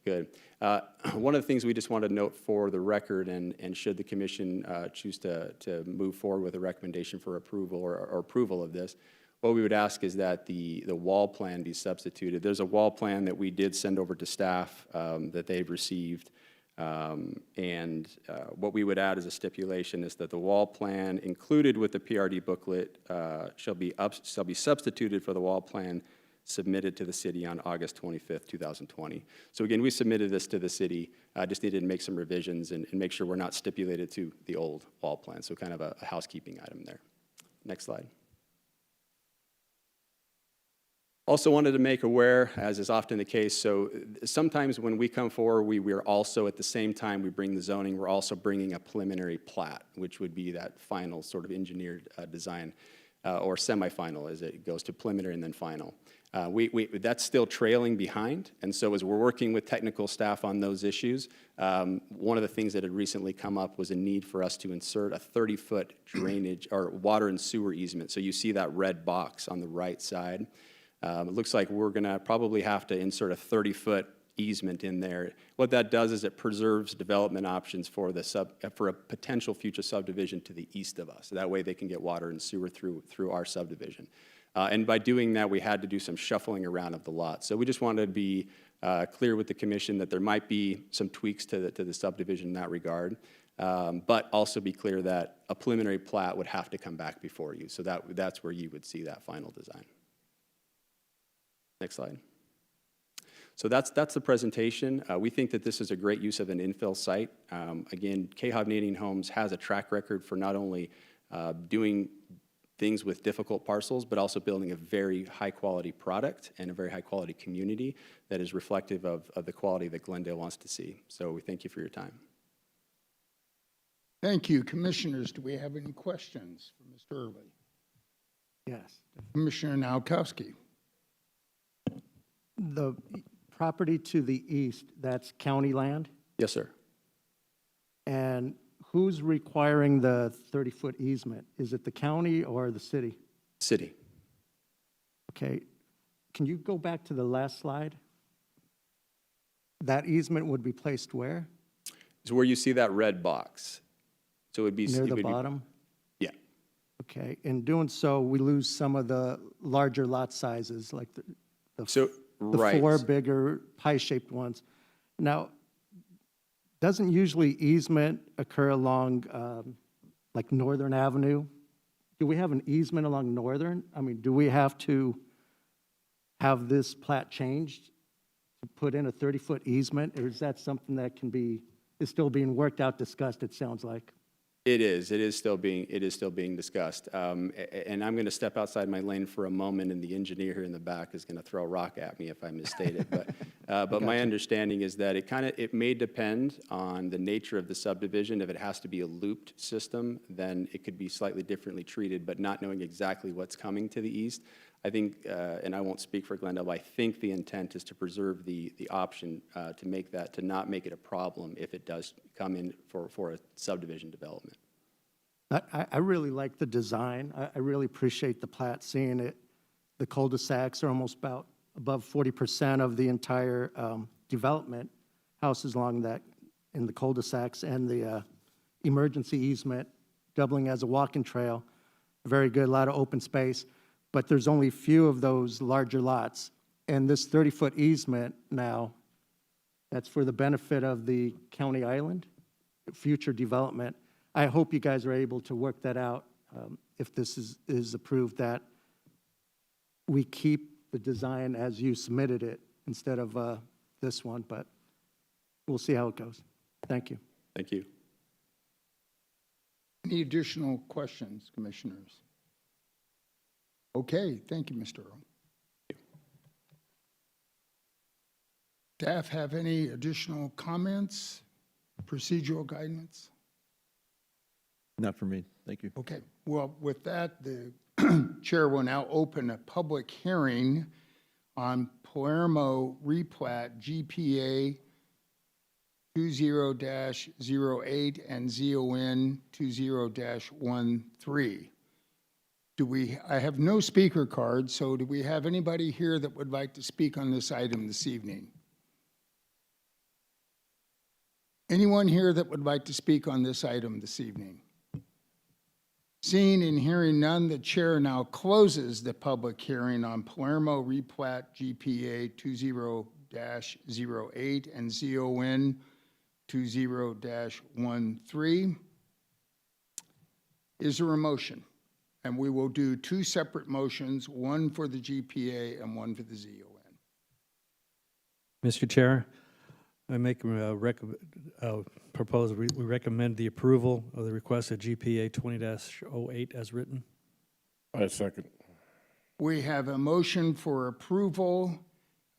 Good. One of the things we just wanted to note for the record, and should the commission choose to move forward with a recommendation for approval or approval of this, what we would ask is that the wall plan be substituted. There's a wall plan that we did send over to staff that they've received. What we would add as a stipulation is that the wall plan included with the PRD booklet shall be substituted for the wall plan submitted to the city on August 25th, 2020. So again, we submitted this to the city. Just needed to make some revisions and make sure we're not stipulated to the old wall plan. So kind of a housekeeping item there. Next slide. Also wanted to make aware, as is often the case, so sometimes when we come forward, we're also, at the same time we bring the zoning, we're also bringing a preliminary plat, which would be that final sort of engineered design, or semi-final as it goes to preliminary and then final. That's still trailing behind, and so as we're working with technical staff on those issues, one of the things that had recently come up was a need for us to insert a 30-foot drainage or water and sewer easement. So you see that red box on the right side. It looks like we're going to probably have to insert a 30-foot easement in there. What that does is it preserves development options for a potential future subdivision to the east of us. So that way they can get water and sewer through our subdivision. And by doing that, we had to do some shuffling around of the lot. So we just wanted to be clear with the commission that there might be some tweaks to the subdivision in that regard, but also be clear that a preliminary plat would have to come back before you. So that's where you would see that final design. Next slide. So that's the presentation. We think that this is a great use of an infill site. Again, K. Hovnanian Homes has a track record for not only doing things with difficult parcels, but also building a very high-quality product and a very high-quality community that is reflective of the quality that Glendale wants to see. So we thank you for your time. Thank you. Commissioners, do we have any questions for Mr. Early? Yes. Commissioner Nowakowski. The property to the east, that's county land? Yes, sir. And who's requiring the 30-foot easement? Is it the county or the city? City. Okay. Can you go back to the last slide? That easement would be placed where? Is where you see that red box. So it would be Near it the would be- bottom? Yeah. Okay. In doing so, we lose some of the larger lot sizes, like the Right. four bigger pie-shaped ones. Now, doesn't usually easement occur along like Northern Avenue? Do we have an easement along Northern? I mean, do we have to have this plat changed to put in a 30-foot easement? Or is that something that is still being worked out, discussed, it sounds like? It is still being discussed. And I'm going to step outside my lane for a moment, and the engineer here in the back is going to throw a rock at me if I misstate it. But my understanding is that it may depend on the nature of the subdivision. If it has to be a looped system, then it could be slightly differently treated, but not knowing exactly what's coming to the east. I think, and I won't speak for Glendale, but I think the intent is to preserve the option to not make it a problem if it does come in for a subdivision development. I really like the design. I really appreciate the plat, seeing it. The cul-de-sacs are almost about above 40% of the entire development. Houses along that in the cul-de-sacs, and the emergency easement doubling as a walking trail. Very good, a lot of open space. But there's only a few of those larger lots. And this 30-foot easement now, that's for the benefit of the county island, future development. I hope you guys are able to work that out, if this is approved, that we keep the design as you submitted it instead of this one, but we'll see how it goes. Thank you. Thank you. Any additional questions, commissioners? Okay, thank you, Mr. Earl. Staff have any additional comments, procedural guidance? Not for me, thank you. Okay, well, with that, the chair will now open a public hearing on Palermo replat GPA 20-08 and ZON 20-13. I have no speaker cards, so do we have anybody here that would like to speak on this item this evening? Anyone here that would like to speak on this item this evening? Seeing and hearing none, the chair now closes the public hearing on Palermo replat GPA 20-08 and ZON 20-13. Is there a motion? And we will do two separate motions, one for the GPA and one for the ZON. Mr. Chair, I make a proposal, we recommend the approval of the request of GPA 20-08 as written. I second. We have a motion for approval,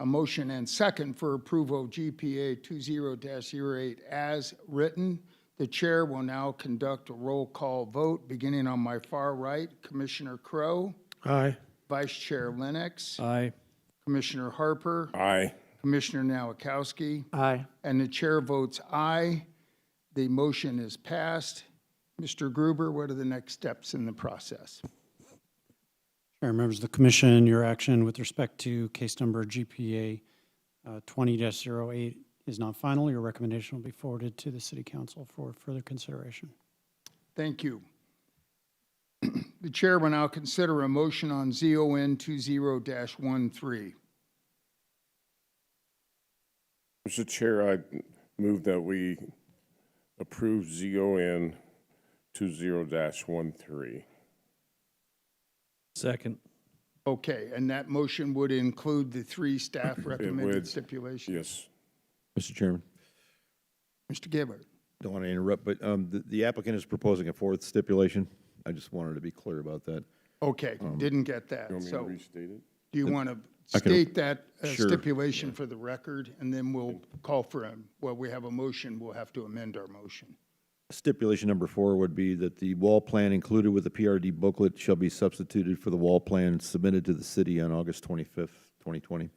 a motion and second for approval of GPA 20-08 as written. The chair will now conduct a roll call vote, beginning on my far right. Commissioner Crowe, Aye. Vice Chair Lennox, Aye. Commissioner Harper, Aye. Commissioner Nowakowski, Aye. and the chair votes aye. The motion is passed. Mr. Gruber, what are the next steps in the process? Chair, members of the commission, your action with respect to case number GPA 20-08 is not final. Your recommendation will be forwarded to the City Council for further consideration. Thank you. The chair will now consider a motion on ZON 20-13. Mr. Chair, I move that we approve ZON 20-13. Second. Okay, and that motion would include the three staff recommended would, stipulations? Yes. Mr. Chairman, Mr. Gibbard. don't want to interrupt, but the applicant is proposing a fourth stipulation. I just wanted to be clear about that. Okay, didn't get that. You want me to So restate it? do you want to I can- state that Sure. stipulation for the record, and then we'll call for we have a motion, we'll have to amend our motion. Stipulation number 4 would be that the wall plan included with the PRD booklet shall be substituted for the wall plan submitted to the city on August 25th, 2020.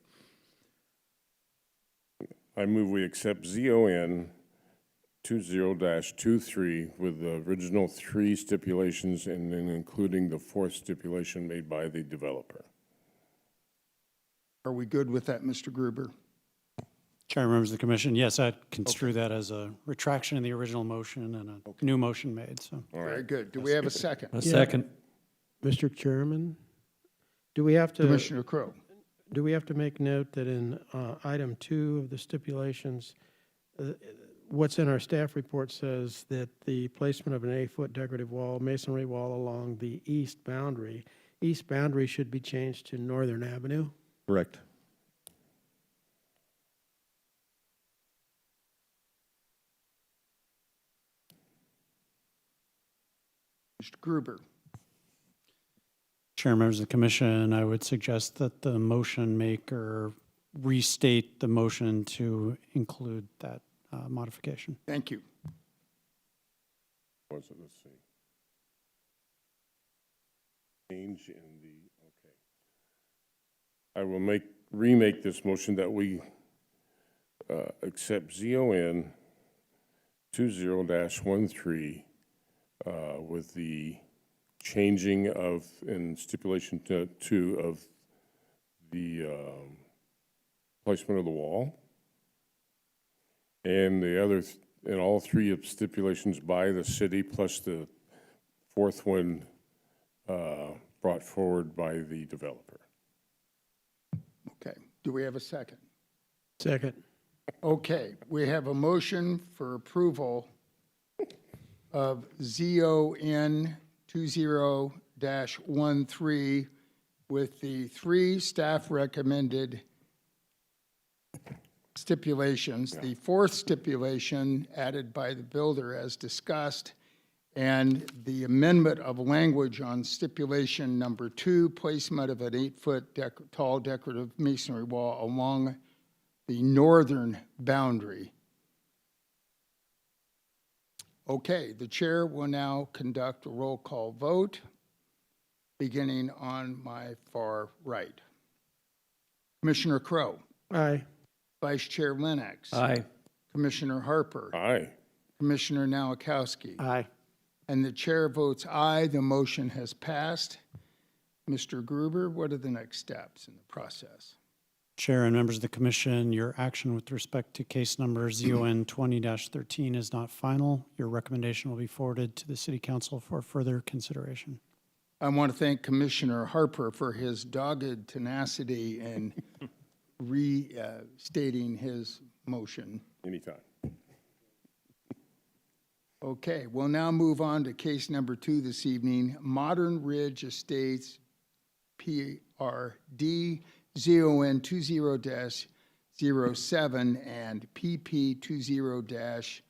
I move we accept ZON 20-23 with the original 3 stipulations and then including the 4th stipulation made by the developer. Are we good with that, Mr. Gruber? Chair, members of the commission, yes, I'd construe that as a retraction in the original motion and a new motion made, so. All Very right. good. Do we have a second? A second. Mr. Chairman, do we have to, Commissioner Crowe. do we have to make note that in item 2 of the stipulations, what's in our staff report says that the placement of an 8-foot decorative wall, masonry wall along the east boundary should be changed to Northern Avenue? Correct. Mr. Gruber. Chair, members of the commission, I would suggest that the motion maker restate the motion to include that modification. Thank you. Let's see. Change in the, okay. I will remake this motion that we accept ZON 20-13 with the changing of, in stipulation 2 of the placement of the wall. And the other, and all 3 of stipulations by the city, plus the 4th one brought forward by the developer. Okay. Do we have a second? Second. Okay, we have a motion for approval of ZON 20-13 with the 3 staff recommended stipulations. The 4th stipulation added by the builder as discussed, and the amendment of language on stipulation number 2, placement of an 8-foot tall decorative masonry wall along the northern boundary. Okay, the chair will now conduct a roll call vote, beginning on my far right. Commissioner Crowe, Aye. Vice Chair Lennox. Aye. Commissioner Harper, Aye. Commissioner Nowakowski. Aye. And the chair votes aye. The motion has passed. Mr. Gruber, what are the next steps in the process? Chair and members of the commission, your action with respect to case number ZON 20-13 is not final. Your recommendation will be forwarded to the city council for further consideration. I want to thank Commissioner Harper for his dogged tenacity in restating his motion. Anytime. Okay, we'll now move on to case number 2 this evening, Modern Ridge Estates, PRD ZON 20-07 and PP 20-01.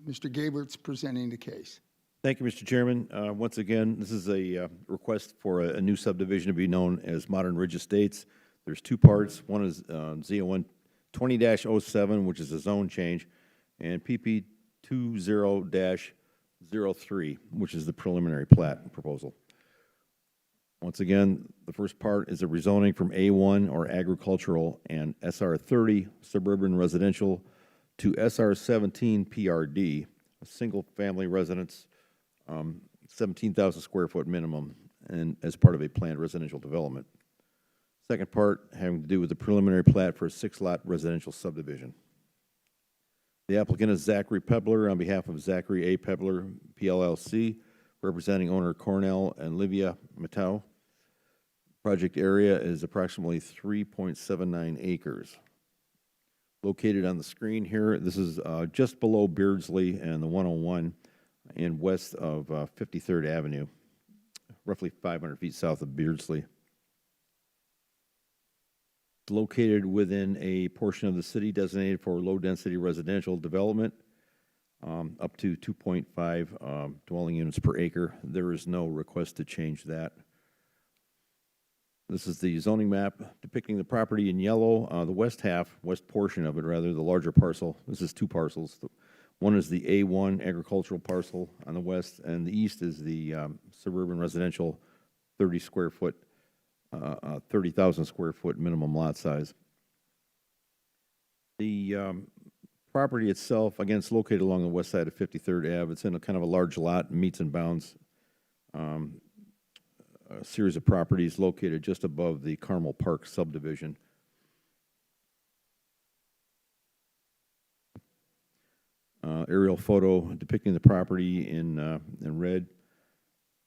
Mr. Gabert's presenting the case. Thank you, Mr. Chairman. Once again, this is a request for a new subdivision to be known as Modern Ridge Estates. There's 2 parts. One is ZON 20-07, which is a zone change, and PP 20-03, which is the preliminary plat proposal. Once again, the first part is a rezoning from A1 or agricultural and SR 30 suburban residential to SR 17 PRD, a single-family residence, 17,000 square foot minimum, and as part of a planned residential development. Second part having to do with the preliminary plat for a 6-lot residential subdivision. The applicant is Zachary Pebler on behalf of Zachary A. Pebler, PLLC, representing owner Cornell and Livia Matau. Project area is approximately 3.79 acres. Located on the screen here, this is just below Beardsley and the 101 and west of 53rd Avenue, roughly 500 feet south of Beardsley. It's located within a portion of the city designated for low-density residential development, up to 2.5 dwelling units per acre. There is no request to change that. This is the zoning map depicting the property in yellow, the west portion of it rather, the larger parcel. This is 2 parcels. One is the A1 agricultural parcel on the west, and the east is the suburban residential 30,000 square foot minimum lot size. The property itself, again, it's located along the west side of 53rd Ave. It's in a kind of a large lot, meets and bounds a series of properties located just above the Carmel Park subdivision. Aerial photo depicting the property in red.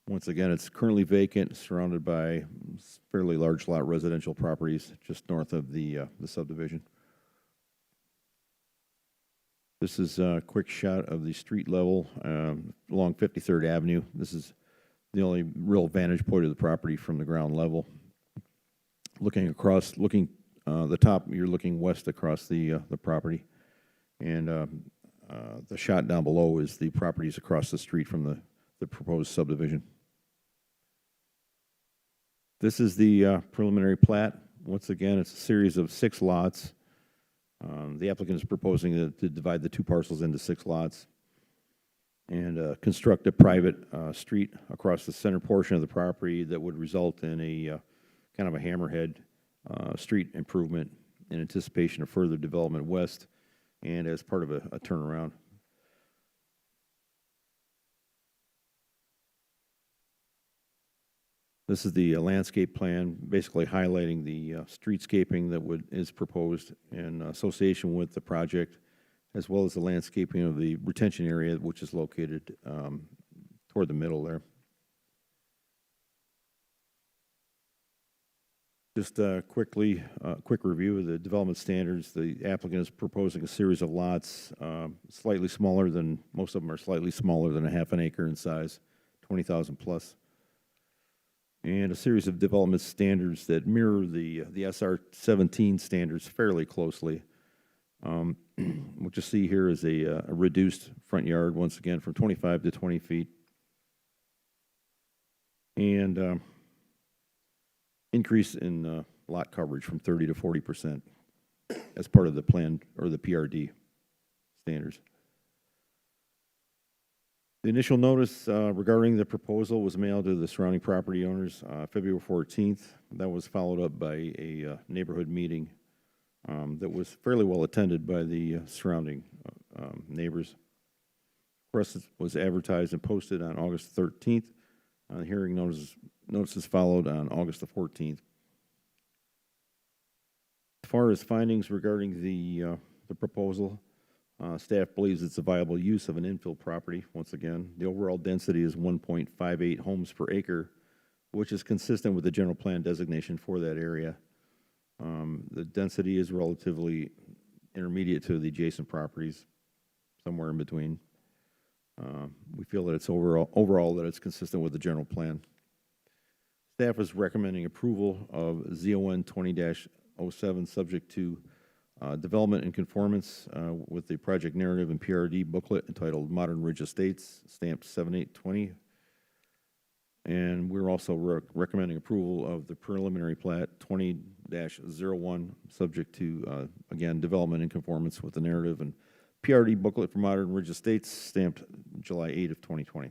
Once again, it's currently vacant, surrounded by fairly large lot residential properties just north of the subdivision. This is a quick shot of the street level along 53rd Avenue. This is the only real vantage point of the property from the ground level. Looking across, the top, you're looking west across the property, and the shot down below is the properties across the street from the proposed subdivision. This is the preliminary plat. Once again, it's a series of 6 lots. The applicant is proposing to divide the 2 parcels into 6 lots and construct a private street across the center portion of the property that would result in a kind of a hammerhead street improvement in anticipation of further development west and as part of a turnaround. This is the landscape plan, basically highlighting the streetscaping that is proposed in association with the project, as well as the landscaping of the retention area, which is located toward the middle there. Just quickly, quick review of the development standards. The applicant is proposing a series of lots slightly smaller than, most of them are slightly smaller than a half an acre in size, 20,000 plus. And a series of development standards that mirror the SR 17 standards fairly closely. What you see here is a reduced front yard, once again, from 25 to 20 feet. And increase in lot coverage from 30 to 40% as part of the plan, or the PRD standards. The initial notice regarding the proposal was mailed to the surrounding property owners February 14th. That was followed up by a neighborhood meeting that was fairly well attended by the surrounding neighbors. Press was advertised and posted on August 13th. The hearing notices followed on August the 14th. As far as findings regarding the proposal, staff believes it's a viable use of an infill property. Once again, the overall density is 1.58 homes per acre, which is consistent with the general plan designation for that area. The density is relatively intermediate to the adjacent properties, somewhere in between. We feel that it's overall that it's consistent with the general plan. Staff is recommending approval of ZON 20-07, subject to development in conformance with the project narrative and PRD booklet entitled Modern Ridge Estates, stamped 7820. And we're also recommending approval of the preliminary plat 20-01, subject to, again, development in conformance with the narrative and PRD booklet for Modern Ridge Estates, stamped July 8 of 2020.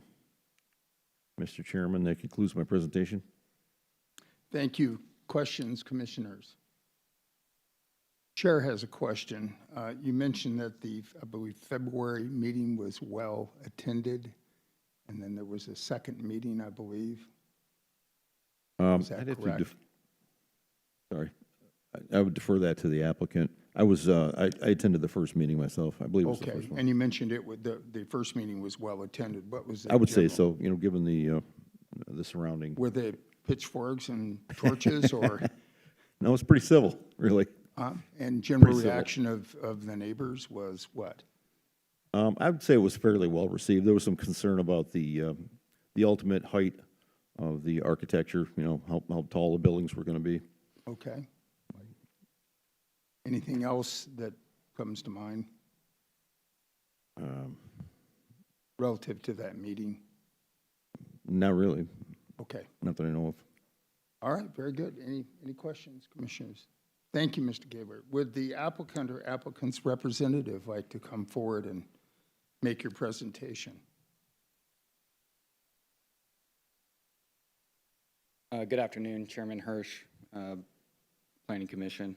Mr. Chairman, that concludes my presentation. Thank you. Questions, commissioners? Chair has a question. You mentioned that the, I believe, February meeting was well attended, and then there was a second meeting, I believe. Is that correct? Sorry. I would defer that to the applicant. I attended the first meeting myself. I believe it was the first one. And you mentioned it with the first meeting was well attended. What was it? I would say so, given the surrounding. Were they pitchforks and torches or? No, it's pretty civil, really. And general Pretty civil. reaction of the neighbors was what? I would say it was fairly well received. There was some concern about the ultimate height of the architecture, how tall the buildings were going to be. Okay. Anything else that comes to mind relative to that meeting? Not really. Okay. Not that I know of. All right, very good. Any questions, commissioners? Thank you, Mr. Gaylor. Would the applicant or applicant's representative like to come forward and make your presentation? Good afternoon, Chairman Hirsch, Planning Commission,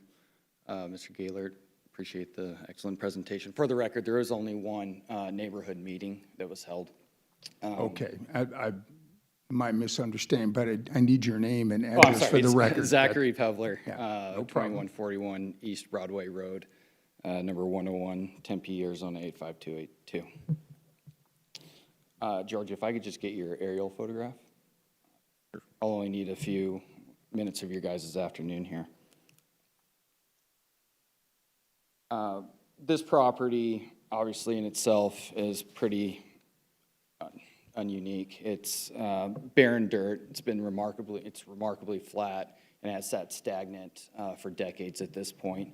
Mr. Gaylor. Appreciate the excellent presentation. For the record, there is only one neighborhood meeting that was held. Okay, I might misunderstand, but I need your name and address for the record. Zachary Pevler, no problem. 2141 East Broadway Road, number 101, Tempe, Arizona 85282. George, if I could just get your aerial photograph. I'll only need a few minutes of your guys' afternoon here. This property, obviously in itself, is pretty ununique. It's barren dirt. It's remarkably flat, and has sat stagnant for decades at this point.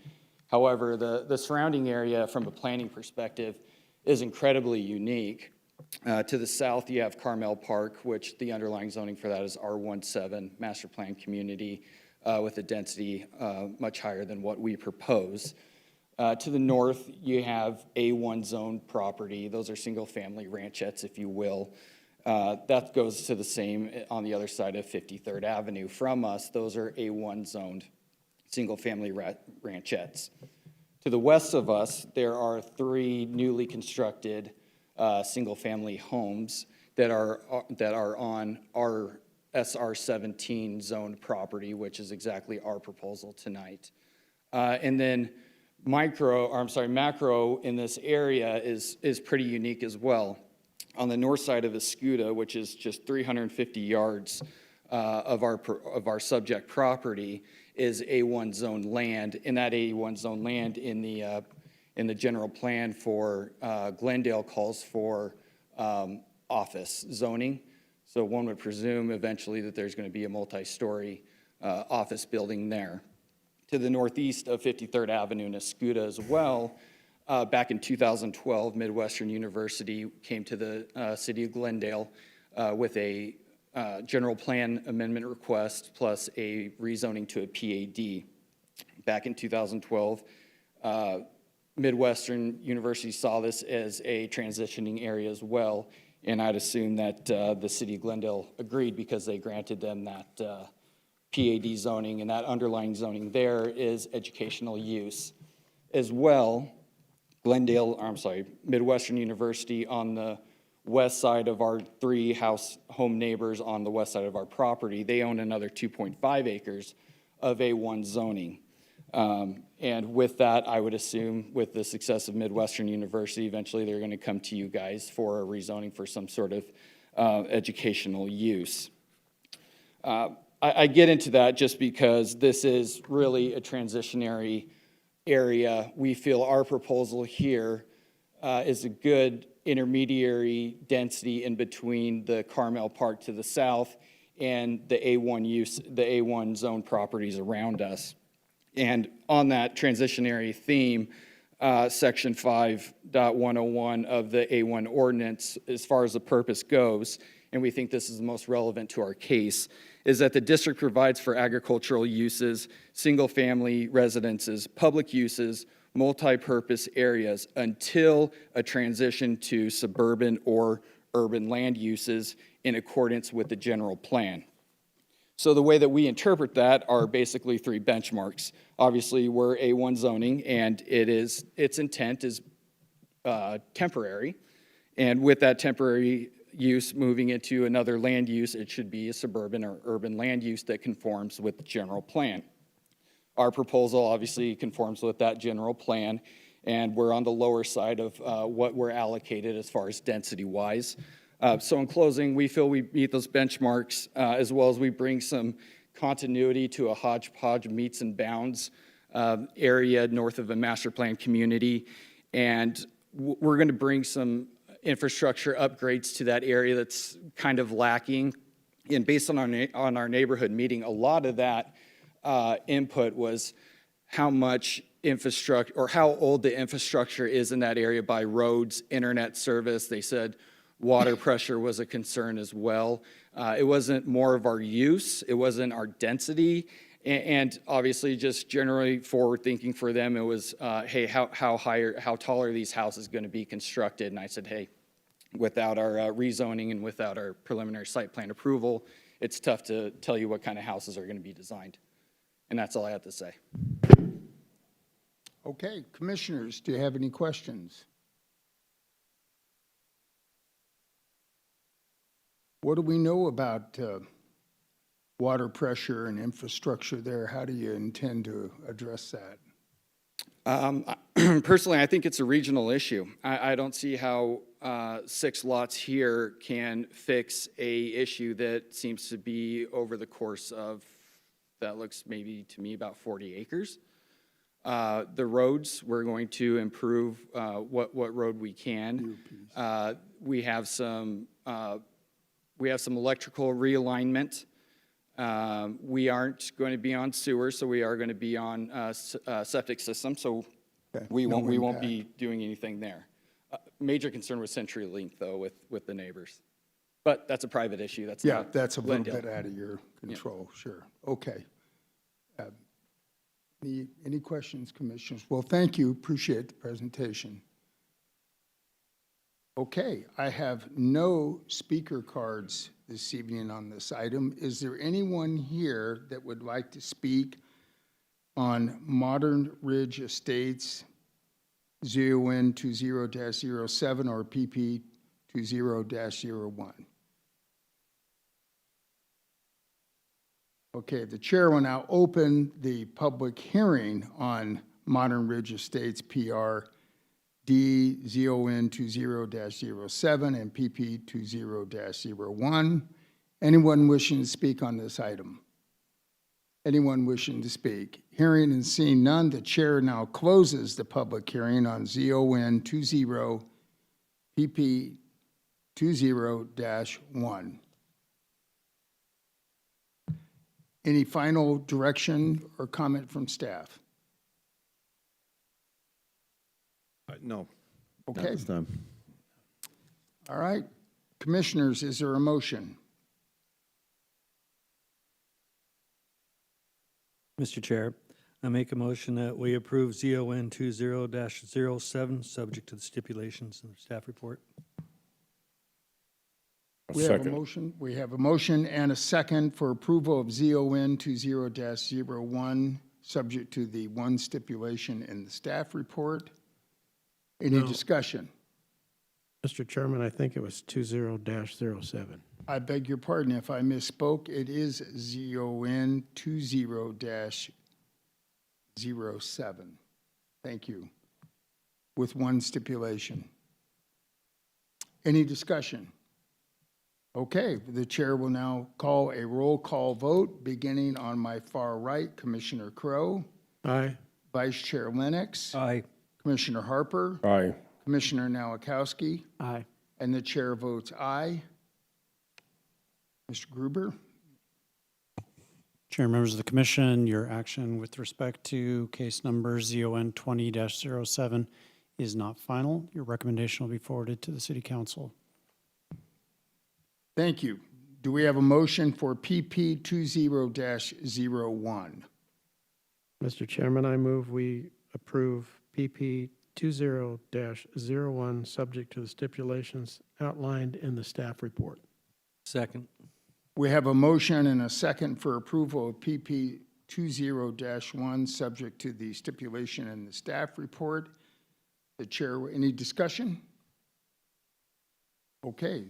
However, the surrounding area, from a planning perspective, is incredibly unique. To the south, you have Carmel Park, which the underlying zoning for that is R17, master plan community, with a density much higher than what we propose. To the north, you have A1 zone property. Those are single-family ranchettes, if you will. That goes to the same on the other side of 53rd Avenue. From us, those are A1 zoned single-family ranchettes. To the west of us, there are 3 newly constructed single-family homes that are on our SR17 zoned property, which is exactly our proposal tonight. And then macro in this area is pretty unique as well. On the north side of Escuda, which is just 350 yards of our subject property is A1 zone land, and that A1 zone land in the general plan for Glendale calls for office zoning. So one would presume eventually that there's going to be a multi-story office building there. To the northeast of 53rd Avenue in Escuda as well, back in 2012, Midwestern University came to the city of Glendale with a general plan amendment request plus a rezoning to a PAD. Back in 2012, Midwestern University saw this as a transitioning area as well, and I'd assume that the city of Glendale agreed because they granted them that PAD zoning, and that underlying zoning there is educational use. As well, Midwestern University on the west side of our three home neighbors on the west side of our property, they own another 2.5 acres of A1 zoning. And with that, I would assume with the success of Midwestern University, eventually they're going to come to you guys for a rezoning for some sort of educational use. I get into that just because this is really a transitionary area. We feel our proposal here is a good intermediary density in between the Carmel Park to the south and the A1 zone properties around us. And on that transitionary theme, Section 5.101 of the A1 ordinance, as far as the purpose goes, and we think this is the most relevant to our case, is that the district provides for agricultural uses, single-family residences, public uses, multi-purpose areas until a transition to suburban or urban land uses in accordance with the general plan. So the way that we interpret that are basically three benchmarks. Obviously, we're A1 zoning, and its intent is temporary. And with that temporary use moving into another land use, it should be a suburban or urban land use that conforms with the general plan. Our proposal obviously conforms with that general plan, and we're on the lower side of what we're allocated as far as density-wise. So in closing, we feel we meet those benchmarks, as well as we bring some continuity to a hodgepodge meets and bounds area north of a master plan community. And we're going to bring some infrastructure upgrades to that area that's kind of lacking. And based on our neighborhood meeting, a lot of that input was how much infrastructure or how old the infrastructure is in that area by roads, internet service. They said water pressure was a concern as well. It wasn't more of our use, it wasn't our density, and obviously just generally forward thinking for them, it was, hey, how tall are these houses going to be constructed? And I said, hey, without our rezoning and without our preliminary site plan approval, it's tough to tell you what kind of houses are going to be designed. And that's all I have to say. Okay, commissioners, do you have any questions? What do we know about water pressure and infrastructure there? How do you intend to address that? Personally, I think it's a regional issue. I don't see how 6 lots here can fix a issue that seems to be over the course of, that looks maybe to me about 40 acres. The roads, we're going to improve what road we can. We have some electrical realignment. We aren't going to be on sewer, so we are going to be on septic system. So we won't be doing anything there. Major concern with CenturyLink though, with the neighbors, but that's a private issue. That's Yeah, not that's a little Glendale. bit out of your control, sure. Okay. Any questions, commissioners? Well, thank you, appreciate the presentation. Okay, I have no speaker cards this evening on this item. Is there anyone here that would like to speak on Modern Ridge Estates ZON 20-07 or PP 20-01? Okay, the chair will now open the public hearing on Modern Ridge Estates PR DZON 20-07 and PP 20-01. Anyone wishing to speak on this item? Anyone wishing to speak? Hearing and seeing none, the chair now closes the public hearing on ZON 20 PP 20-1. Any final direction or comment from staff? No. Not Okay, this time. all right. Commissioners, is there a motion? Mr. Chair, I make a motion that we approve ZON 20-07, subject to the stipulations in the staff report. We have a Second. motion. We have a motion and a second for approval of ZON 20-01, subject to the one stipulation in the staff report. Any discussion? Mr. Chairman, I think it was 20-07. I beg your pardon if I misspoke. It is ZON 20-07. Thank you. With one stipulation. Any discussion? Okay, the chair will now call a roll call vote, beginning on my far right, Commissioner Crowe, Aye. Vice Chair Lennox, Aye. Commissioner Harper, Aye. Commissioner Nowakowski, Aye. and the chair votes aye. Mr. Gruber? Chair, members of the commission, your action with respect to case number ZON 20-07 is not final. Your recommendation will be forwarded to the city council. Thank you. Do we have a motion for PP 20-01? Mr. Chairman, I move we approve PP 20-01, subject to the stipulations outlined in the staff report. Second. We have a motion and a second for approval of PP 20-1, subject to the stipulation in the staff report. The chair, any discussion? Okay.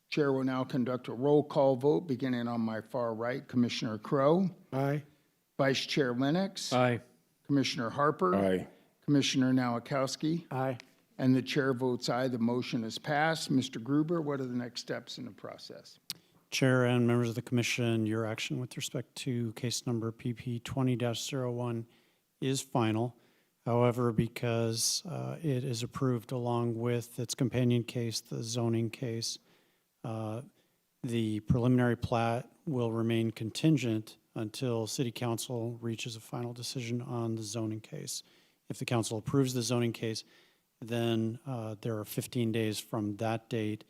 Chair will now conduct a roll call vote, beginning on my far right, Commissioner Crowe, Aye. Vice Chair Lennox, Aye. Commissioner Harper, Aye. Commissioner Nowakowski, Aye. and the chair votes aye. The motion is passed. Mr. Gruber, what are the next steps in the process? Chair and members of the commission, your action with respect to case number PP 20-01 is final. However, because it is approved along with its companion case, the zoning case, the preliminary plat will remain contingent until city council reaches a final decision on the zoning case. If the council approves the zoning case, then there are 15 days from that date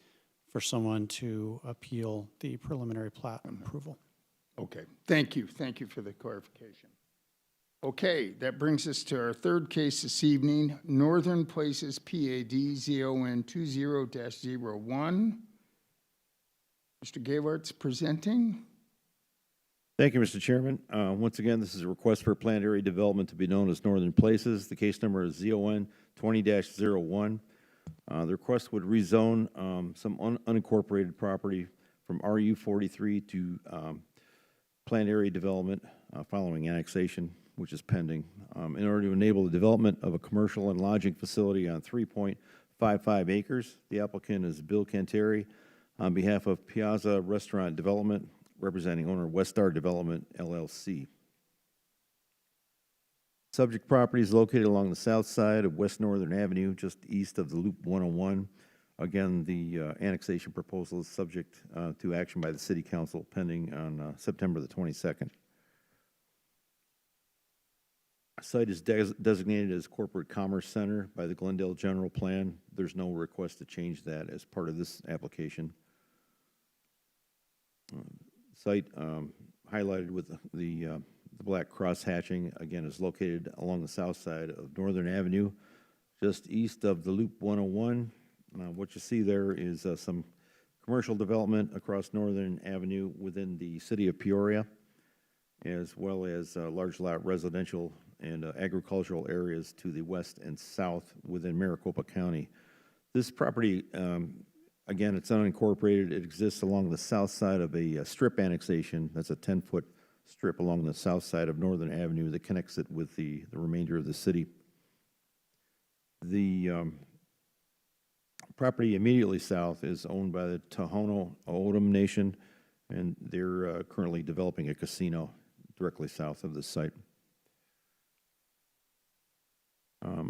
for someone to appeal the preliminary plat approval. Okay, thank you. Thank you for the clarification. Okay, that brings us to our third case this evening, Northern Places PAD ZON 20-01. Mr. Gaylort's presenting. Thank you, Mr. Chairman. Once again, this is a request for planned area development to be known as Northern Places. The case number is ZON 20-01. The request would rezone some unincorporated property from RU 43 to planned area development following annexation, which is pending, in order to enable the development of a commercial and lodging facility on 3.55 acres. The applicant is Bill Canteri on behalf of Piazza Restaurant Development, representing owner Westar Development, LLC. Subject property is located along the south side of West Northern Avenue, just east of the Loop 101. Again, the annexation proposal is subject to action by the City Council pending on September the 22nd. Site is designated as Corporate Commerce Center by the Glendale General Plan. There's no request to change that as part of this application. Site highlighted with the black cross hatching, again, is located along the south side of Northern Avenue, just east of the Loop 101. What you see there is some commercial development across Northern Avenue within the city of Peoria, as well as large lot residential and agricultural areas to the west and south within Maricopa County. This property, again, it's unincorporated. It exists along the south side of a strip annexation. That's a 10-foot strip along the south side of Northern Avenue that connects it with the remainder of the city. The property immediately south is owned by the Tohono O'odham Nation. And they're currently developing a casino directly south of this site.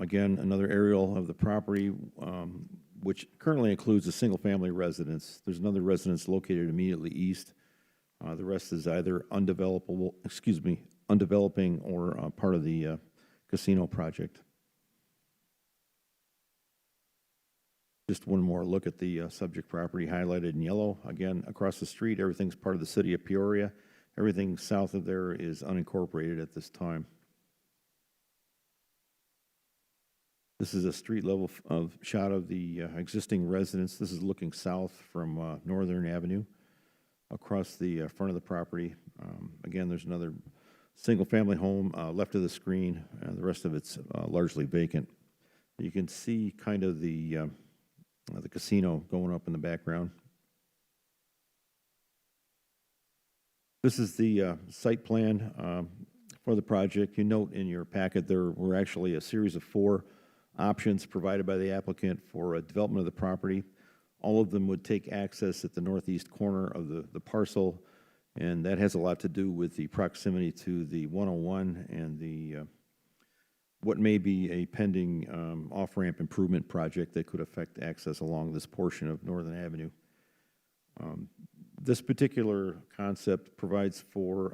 Again, another aerial of the property, which currently includes a single-family residence. There's another residence located immediately east. The rest is either undeveloping or part of the casino project. Just one more look at the subject property highlighted in yellow. Again, across the street, everything's part of the city of Peoria. Everything south of there is unincorporated at this time. This is a street level shot of the existing residence. This is looking south from Northern Avenue across the front of the property. Again, there's another single-family home left of the screen. The rest of it's largely vacant. You can see kind of the casino going up in the background. This is the site plan for the project. You note in your packet there were actually a series of 4 options provided by the applicant for a development of the property. All of them would take access at the northeast corner of the parcel, and that has a lot to do with the proximity to the 101 and the what may be a pending off-ramp improvement project that could affect access along this portion of Northern Avenue. This particular concept provides for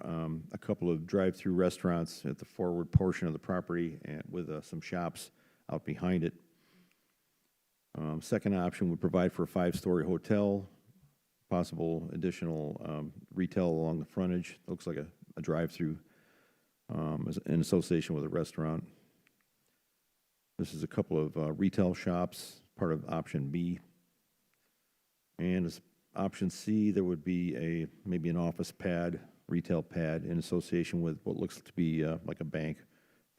a couple of drive-through restaurants at the forward portion of the property and with some shops out behind it. Second option would provide for a 5-story hotel, possible additional retail along the frontage. Looks like a drive-through in association with a restaurant. This is a couple of retail shops, part of option B. And as option C, there would be maybe an office pad, retail pad, in association with what looks to be like a bank,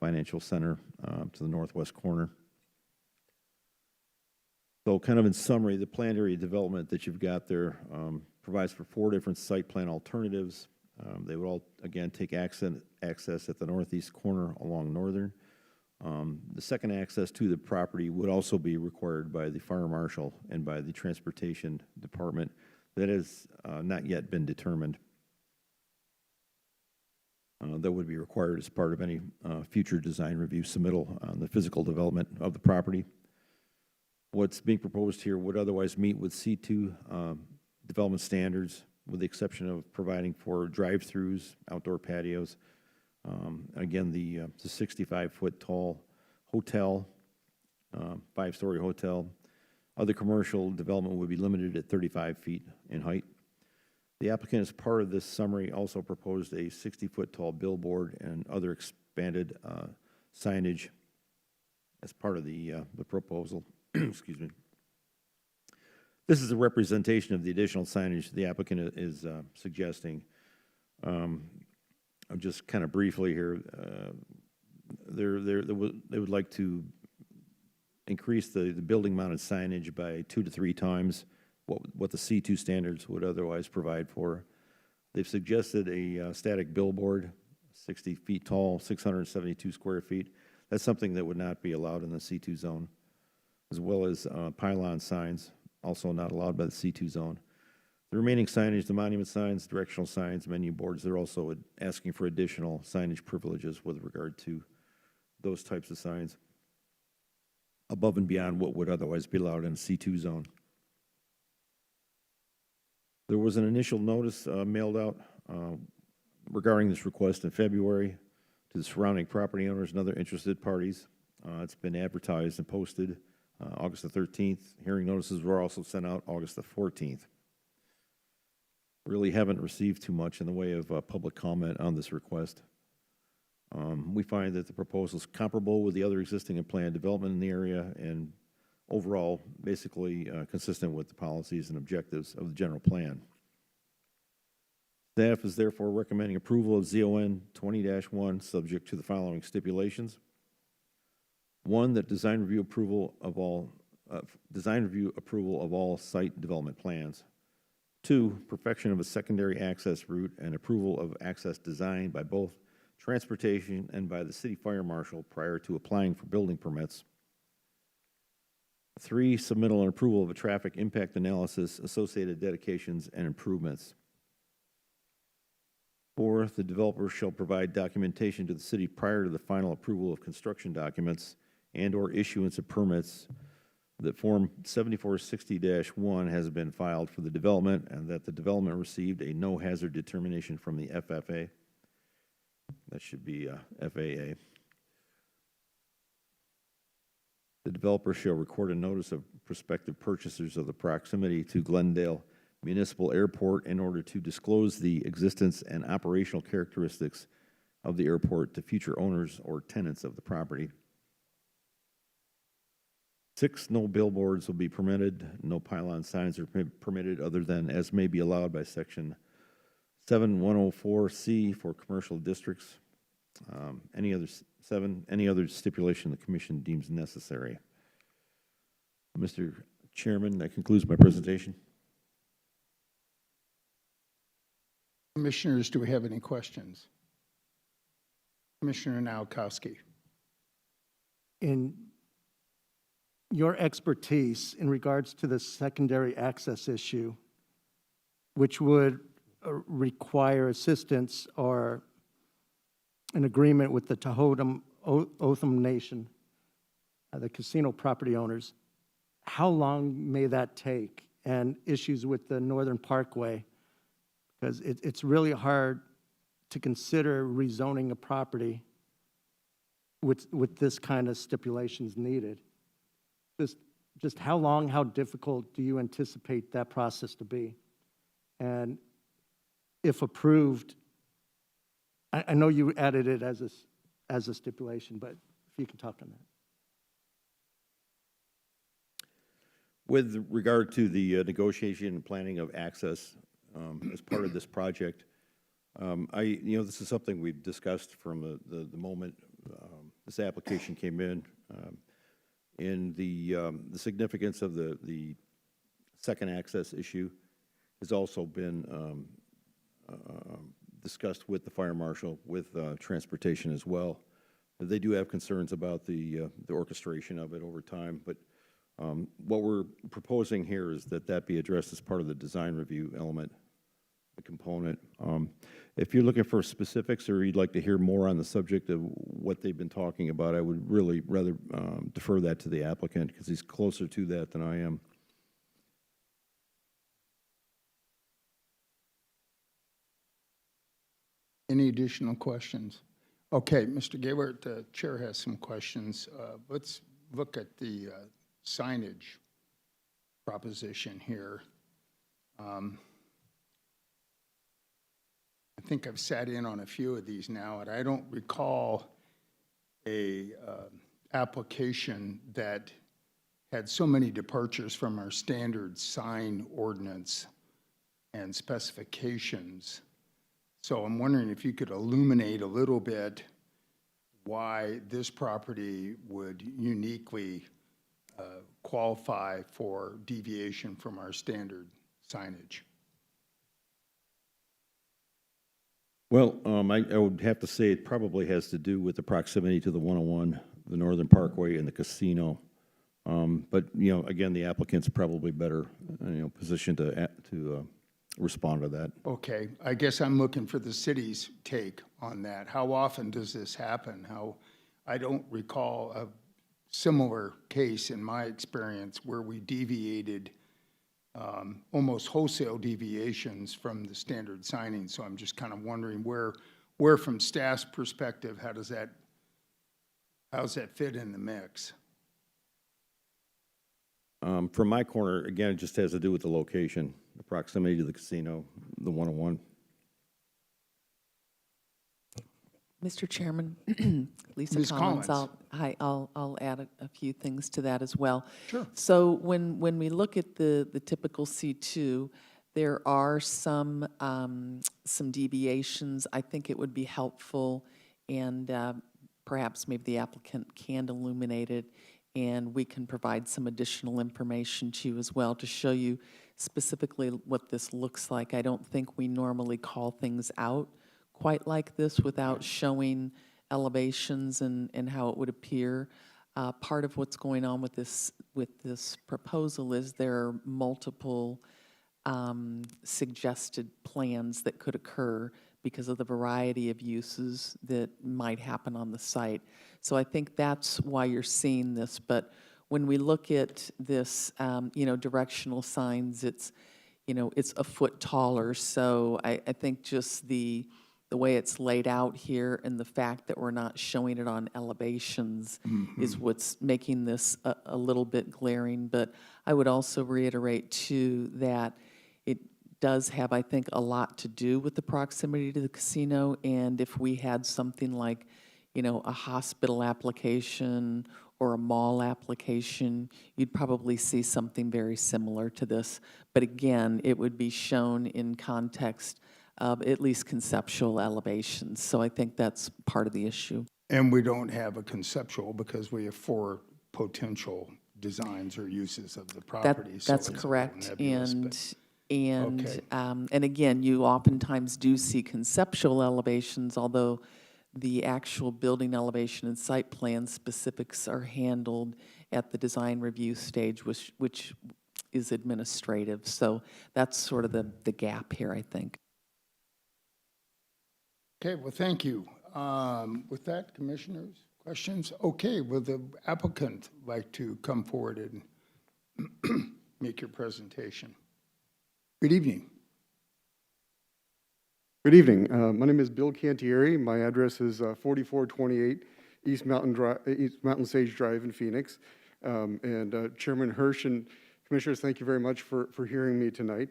financial center to the northwest corner. So kind of in summary, the planned area development that you've got there provides for 4 different site plan alternatives. They would all, again, take access at the northeast corner along Northern. The second access to the property would also be required by the fire marshal and by the transportation department. That has not yet been determined. That would be required as part of any future design review submittal on the physical development of the property. What's being proposed here would otherwise meet with C2 development standards, with the exception of providing for drive-throughs, outdoor patios. Again, the 65-foot tall hotel, 5-story hotel. Other commercial development would be limited at 35 feet in height. The applicant, as part of this summary, also proposed a 60-foot tall billboard and other expanded signage as part of the proposal. Excuse me. This is a representation of the additional signage the applicant is suggesting. Just kind of briefly here, they would like to increase the building-mounted signage by 2 to 3 times what the C2 standards would otherwise provide for. They've suggested a static billboard, 60 feet tall, 672 square feet. That's something that would not be allowed in the C2 zone, as well as pylon signs, also not allowed by the C2 zone. The remaining signage, the monument signs, directional signs, menu boards, they're also asking for additional signage privileges with regard to those types of signs, above and beyond what would otherwise be allowed in a C2 zone. There was an initial notice mailed out regarding this request in February to the surrounding property owners and other interested parties. It's been advertised and posted August the 13th. Hearing notices were also sent out August the 14th. Really haven't received too much in the way of public comment on this request. We find that the proposal is comparable with the other existing and planned development in the area, and overall, basically consistent with the policies and objectives of the general plan. Staff is therefore recommending approval of ZON 20-1, subject to the following stipulations. 1, that design review approval of all site development plans. 2, perfection of a secondary access route and approval of access design by both transportation and by the city fire marshal prior to applying for building permits. 3, submittal and approval of a traffic impact analysis, associated dedications, and improvements. Fourth, the developer shall provide documentation to the city prior to the final approval of construction documents and/or issuance of permits that Form 7460-1 has been filed for the development and that the development received a no-hazard determination from the FFA. That should be FAA. The developer shall record a notice of prospective purchasers of the proximity to Glendale Municipal Airport in order to disclose the existence and operational characteristics of the airport to future owners or tenants of the property. 6, no billboards will be permitted. No pylon signs are permitted other than as may be allowed by Section 7104C for commercial districts. Any other stipulation the commission deems necessary. Mr. Chairman, that concludes my presentation. Commissioners, do we have any questions? Commissioner Nowakowski. In your expertise in regards to the secondary access issue, which would require assistance or an agreement with the Tohono O'odham Nation, the casino property owners, how long may that take? And issues with the Northern Parkway, because it's really hard to consider rezoning a property with this kind of stipulations needed. Just how long, how difficult do you anticipate that process to be? And if approved, I know you added it as a stipulation, but if you can talk on that. With regard to the negotiation and planning of access as part of this project, this is something we've discussed from the moment this application came in. And the significance of the second access issue has also been discussed with the fire marshal, with transportation as well. They do have concerns about the orchestration of it over time, but what we're proposing here is that be addressed as part of the design review element, the component. If you're looking for specifics or you'd like to hear more on the subject of what they've been talking about, I would really rather defer that to the applicant because he's closer to that than I am. Any additional questions? Okay, Mr. Gaywart, the chair has some questions. Let's look at the signage proposition here. I think I've sat in on a few of these now, and I don't recall a application that had so many departures from our standard sign ordinance and specifications. So I'm wondering if you could illuminate a little bit why this property would uniquely qualify for deviation from our standard signage. Well, I would have to say it probably has to do with the proximity to the 101, the Northern Parkway, and the casino. But, again, the applicant's probably better, positioned to respond to that. Okay, I guess I'm looking for the city's take on that. How often does this happen? I don't recall a similar case in my experience where we deviated almost wholesale deviations from the standard signing. So I'm just kind of wondering where from staff's perspective, how does that fit in the mix? From my corner, again, it just has to do with the location, the proximity to the casino, the 101. Mr. Chairman, Lisa Ms. Collins, Collins. I'll add a few things to that as well. Sure. So when we look at the typical C2, there are some deviations. I think it would be helpful, and perhaps maybe the applicant can illuminate it, and we can provide some additional information to you as well to show you specifically what this looks like. I don't think we normally call things out quite like this without showing elevations and how it would appear. Part of what's going on with this proposal is there are multiple suggested plans that could occur because of the variety of uses that might happen on the site. So I think that's why you're seeing this. But when we look at this, directional signs, it's a foot taller. So I think just the way it's laid out here and the fact that we're not showing it on elevations is what's making this a little bit glaring. But I would also reiterate too that it does have, I think, a lot to do with the proximity to the casino. And if we had something like, a hospital application or a mall application, you'd probably see something very similar to this. But again, it would be shown in context of at least conceptual elevations. So I think that's part of the issue. And we don't have a conceptual because we have 4 potential designs or uses of the property. So That's it's a little correct. nebulous, but- Okay. And again, you oftentimes do see conceptual elevations, although the actual building elevation and site plan specifics are handled at the design review stage, which is administrative. So that's sort of the gap here, I think. Okay, well, thank you. With that, commissioners, questions? Okay, will the applicant like to come forward and make your presentation? Good evening. Good evening. My name is Bill Cantieri. My address is 4428 East Mountain Sage Drive in Phoenix. And Chairman Hirsch and Commissioners, thank you very much for hearing me tonight.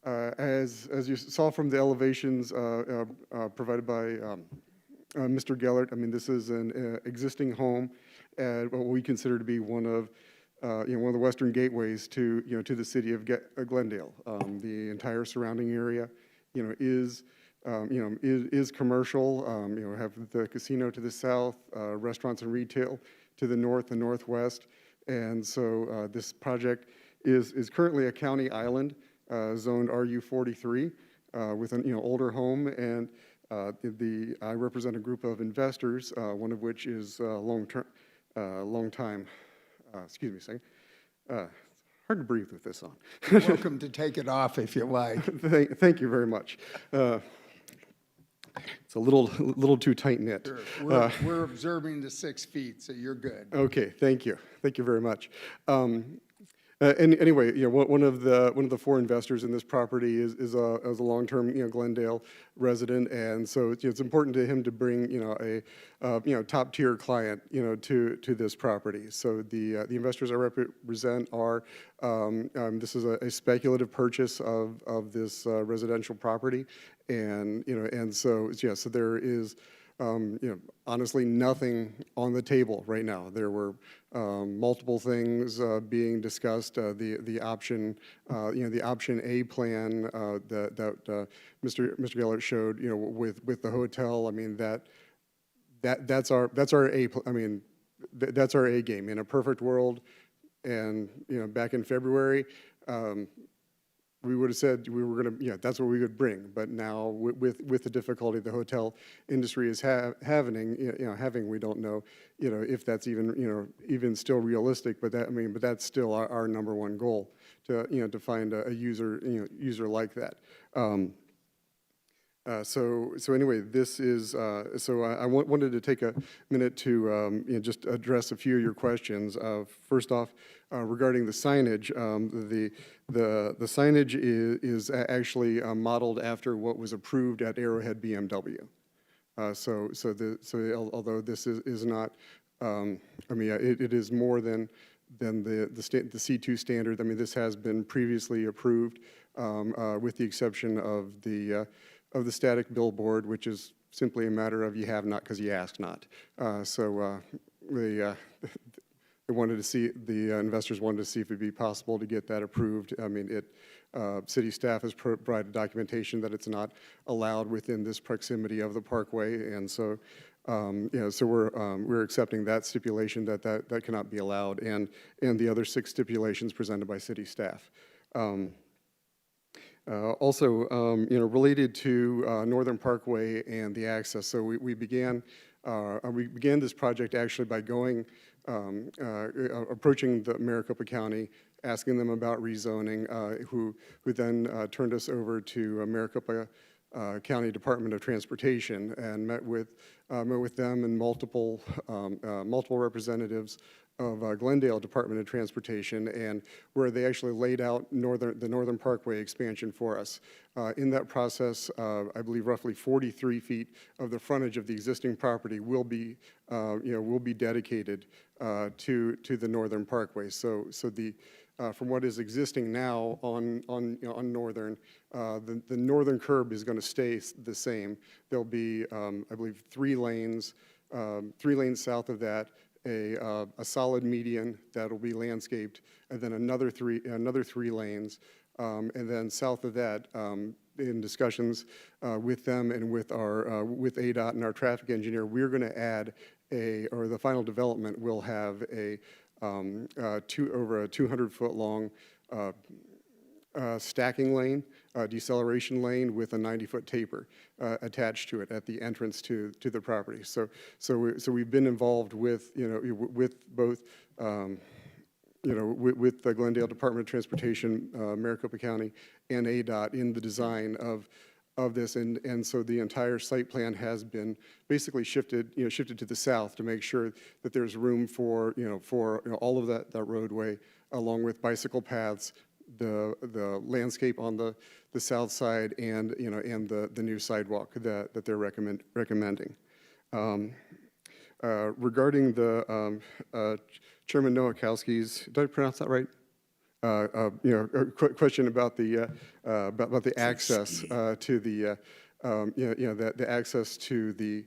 As you saw from the elevations provided by Mr. Gellert, I mean, this is an existing home at what we consider to be one of one of the western gateways to to the city of Glendale. The entire surrounding area, is commercial. Have the casino to the south, restaurants and retail to the north and northwest, and so this project is currently a county island, zoned RU43, with an older home, and I represent a group of investors, one of which is excuse me a second. Hard to breathe with this on. You're welcome to take it off if you like. Thank you very much. It's a little too tight-knit. Sure. We're observing the 6 feet, so you're good. Okay, thank you. Thank you very much. And anyway, one of the 4 investors in this property is a long-term Glendale resident, and so it's important to him to bring a top-tier client to this property. So the investors I represent are this is a speculative purchase of this residential property, and so there is. Honestly, nothing on the table right now. There were multiple things being discussed. The option, the option A plan that Mr. Gellert showed, with the hotel. I mean that's our A. I mean that's our A game. In a perfect world, and back in February. We would have said we were going to, that's what we would bring. But now, with the difficulty the hotel industry is having, we don't know, if that's even still realistic. But that's still our number one goal to find a user like that. So anyway, this is so I wanted to take a minute to just address a few of your questions. First off, regarding the signage, the signage is actually modeled after what was approved at Arrowhead BMW. Although this is not, it is more than the C2 standard. I mean, this has been previously approved, with the exception of the static billboard, which is simply a matter of you have not because you ask not. They wanted to see, the investors wanted to see if it'd be possible to get that approved. I mean, city staff has provided documentation that it's not allowed within this proximity of the parkway, and so so we're accepting that stipulation that cannot be allowed, and the other 6 stipulations presented by city staff. Also, related to Northern Parkway and the access, so we began this project actually by going, approaching the Maricopa County asking them about rezoning, who then turned us over to Maricopa County Department of Transportation and met with them and multiple representatives of Glendale Department of Transportation, and where they actually laid out the Northern Parkway expansion for us. In that process, I believe roughly 43 feet of the frontage of the existing property will be dedicated to the Northern Parkway. So from what is existing now on Northern, the northern curb is going to stay the same. There'll be, I believe, 3 lanes south of that, a solid median that'll be landscaped, and then another three lanes, and then south of that, in discussions with them and with ADOT and our traffic engineer, we're going to add the final development will have over a 200-foot long stacking lane, deceleration lane with a 90-foot taper attached to it at the entrance to the property. So we've been involved with with both with the Glendale Department of Transportation, Maricopa County, and ADOT in the design of this, and so the entire site plan has been basically shifted to the south to make sure that there's room for all of that roadway, along with bicycle paths, the landscape on the south side, and the new sidewalk that they're recommending. Regarding the Chairman Nowakowski's, did I pronounce that right? Question about the access to the the access to the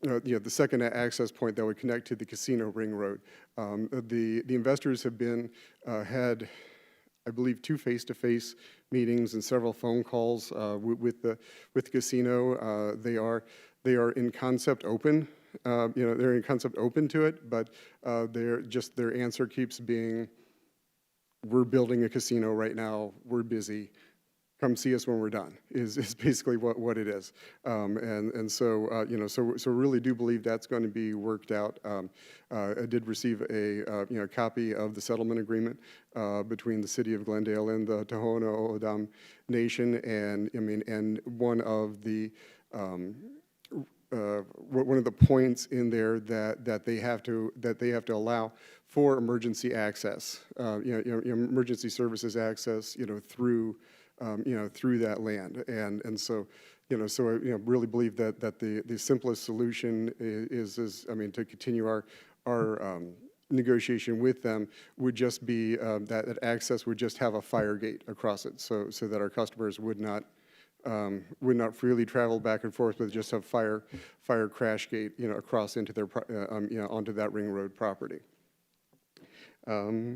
the second access point that would connect to the casino ring road. The investors have had, I believe, 2 face-to-face meetings and several phone calls with the casino. They are in concept open. They're in concept open to it, but their answer keeps being, "We're building a casino right now. We're busy. Come see us when we're done," is basically what it is. So really do believe that's going to be worked out. I did receive a copy of the settlement agreement between the City of Glendale and the Tohono O'odham Nation, and one of the points in there that they have to allow for emergency access, emergency services access, through that land, and so I really believe that the simplest solution is to continue our negotiation with them would just be that access would just have a fire gate across it, so that our customers would not freely travel back and forth, but just have fire crash gate across into their onto that ring road property. So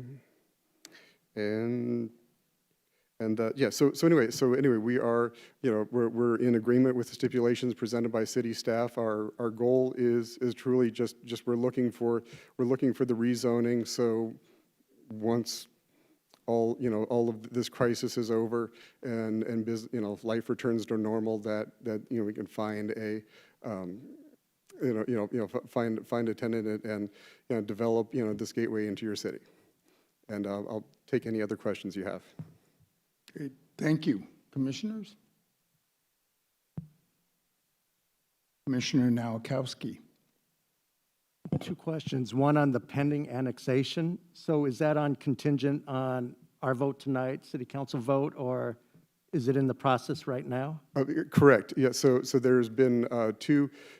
anyway, we are, we're in agreement with the stipulations presented by city staff. Our goal is truly just we're looking for the rezoning. So once all of this crisis is over and life returns to normal, that we can find a find a tenant and develop this gateway into your city. And I'll take any other questions you have. Great. Thank you. Commissioners? Commissioner Nowakowski. 2 questions. One on the pending annexation. So is that contingent on our vote tonight, city council vote, or is it in the process right now? Correct. Yeah. So there's been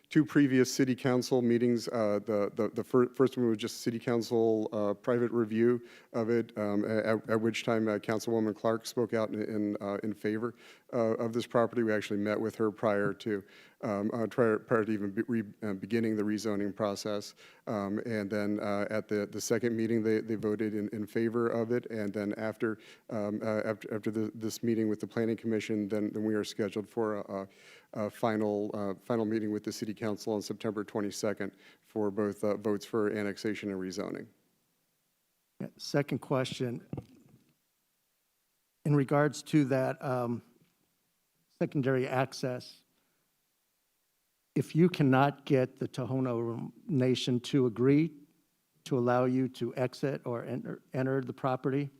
two previous city council meetings. The first one was just city council private review of it, at which time Councilwoman Clark spoke out in favor of this property. We actually met with her prior to even beginning the rezoning process, and then at the second meeting they voted in favor of it, and then after this meeting with the Planning Commission, then we are scheduled for a final meeting with the City Council on September 22nd for both votes for annexation and rezoning. Second question, in regards to that secondary access, if you cannot get the Tohono Nation to agree to allow you to exit or enter the property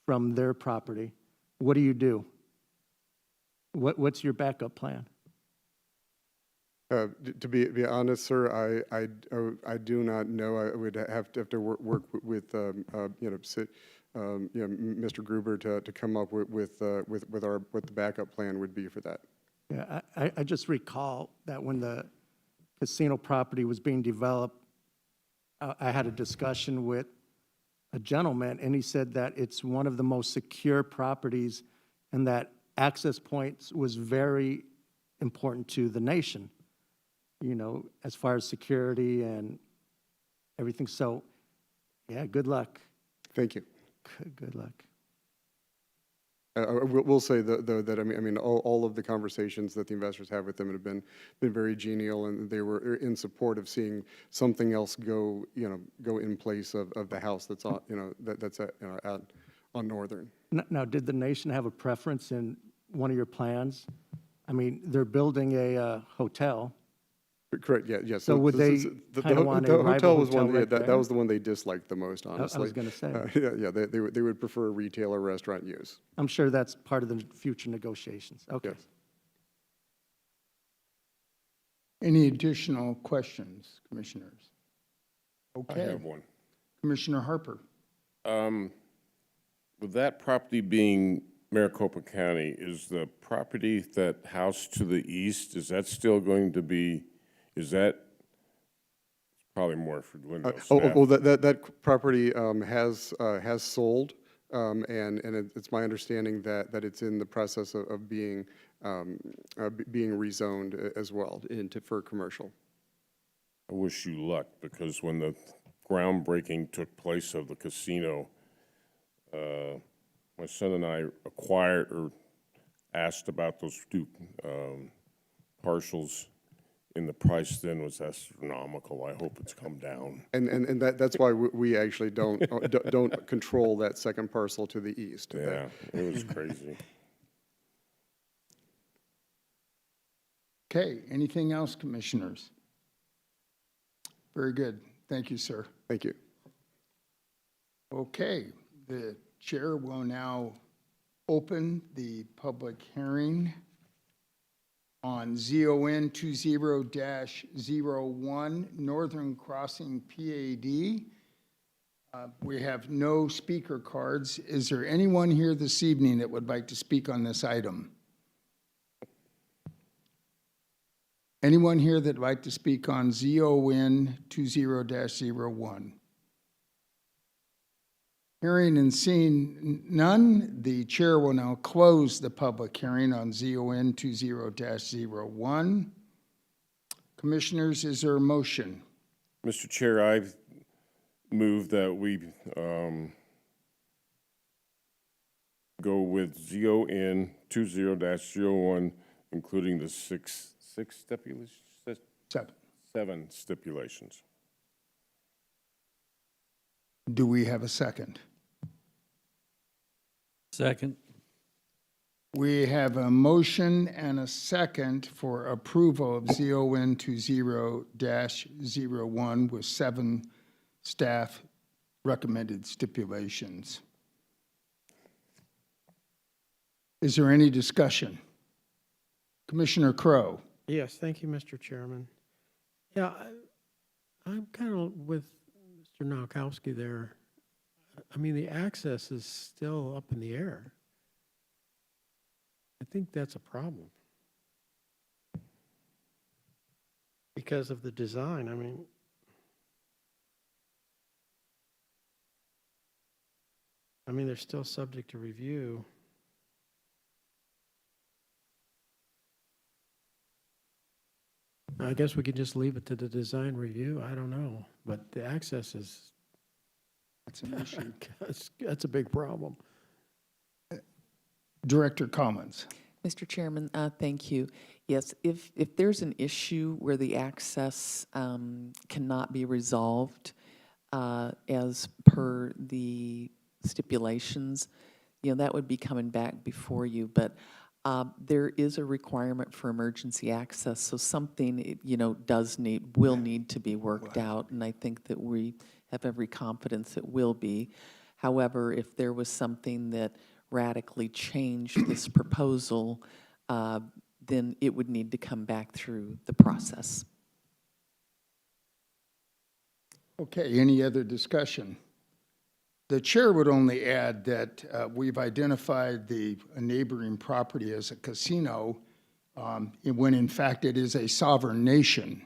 from their property, what do? What's your backup plan? To be honest, sir, I do not know. I would have to work with, Mr. Gruber to come up with what the backup plan would be for that. Yeah, I just recall that when the casino property was being developed, I had a discussion with a gentleman, and he said that it's one of the most secure properties and that access points was very important to the nation, as far as security and everything. So, yeah, good luck. Thank you. Good luck. We'll say though that all of the conversations that the investors have with them have been very genial, and they were in support of seeing something else go in place of the house that's on out on Northern. Now, did the nation have a preference in one of your plans? I mean, they're building a hotel. Correct. Yeah. So would they kind of want a rival hotel was one right that there? was the one they disliked the most. Honestly, I was going to say. Yeah. They would prefer retail or restaurant use. I'm sure that's part of the future negotiations. Okay. Yes. Any additional questions, commissioners? I Okay. have one. Commissioner Harper. With that property being Maricopa County, is the property that house to the east, is that still going to be, is that, it's probably more for Linville staff. Well, that property has sold, and it's my understanding that it's in the process of being rezoned as well for commercial. I wish you luck, because when the groundbreaking took place of the casino, my son and I acquired or asked about those two parcels, and the price then was astronomical. I hope it's come down. And that's why we actually don't control that second parcel to the east. Yeah, it was crazy. Okay, anything else, commissioners? Very good. Thank you, sir. Thank you. Okay, the chair will now open the public hearing on ZON 20-01 Northern Crossing PAD. We have no speaker cards. Is there anyone here this evening that would like to speak on this item? Anyone here that'd like to speak on ZON 20-01? Hearing and seeing none, the chair will now close the public hearing on ZON 20-01. Commissioners, is there a motion? Mr. Chair, I move that we go with ZON 20-01, including the six stipulations? Seven stipulations. Do we have a second? Second. We have a motion and a second for approval of ZON 20-01 with 7 staff recommended stipulations. Is there any discussion? Commissioner Crowe. Yes, thank you, Mr. Chairman. Yeah, I'm kind of with Mr. Nowakowski there. I mean, the access is still up in the air. I think that's a problem. Because of the design, I mean, they're still subject to review. I guess we could just leave it to the design review. I don't know, but the access is, That's an issue. that's a big problem. Director Collins. Mr. Chairman, thank you. Yes, if there's an issue where the access cannot be resolved as per the stipulations, that would be coming back before you. But there is a requirement for emergency access, so something, will need to be worked out. And I think that we have every confidence it will be. However, if there was something that radically changed this proposal, then it would need to come back through the process. Okay, any other discussion? The chair would only add that we've identified the neighboring property as a casino, when in fact it is a sovereign nation.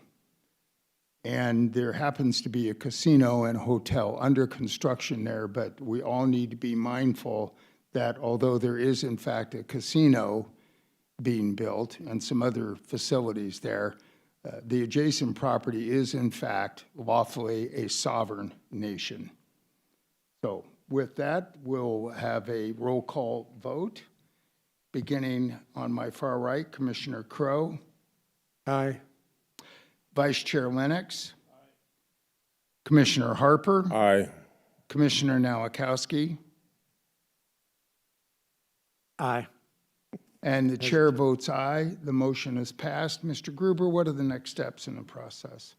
And there happens to be a casino and hotel under construction there, but we all need to be mindful that although there is in fact a casino being built and some other facilities there, the adjacent property is in fact lawfully a sovereign nation. So with that, we'll have a roll call vote. Beginning on my far right, Commissioner Crowe. Aye. Vice Chair Lennox. Commissioner Harper. Aye. Commissioner Nowakowski. Aye. And the chair votes aye. The motion is passed. Mr. Gruber, what are the next steps in the process?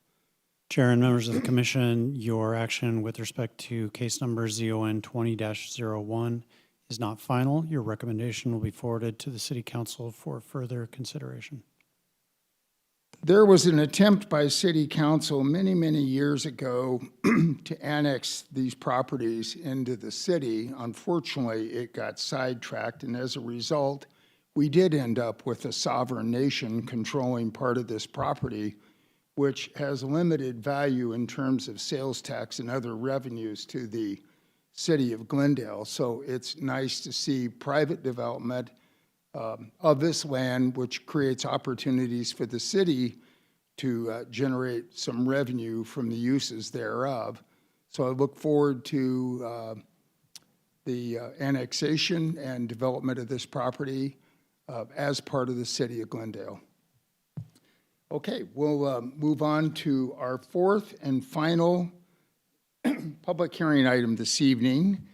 Chair and members of the commission, your action with respect to case number ZON 20-01 is not final. Your recommendation will be forwarded to the City Council for further consideration. There was an attempt by City Council many, many years ago to annex these properties into the city. Unfortunately, it got sidetracked, and as a result, we did end up with a sovereign nation controlling part of this property, which has limited value in terms of sales tax and other revenues to the city of Glendale. So it's nice to see private development of this land, which creates opportunities for the city to generate some revenue from the uses thereof. So I look forward to the annexation and development of this property as part of the city of Glendale. Okay, we'll move on to our fourth and final public hearing item this evening.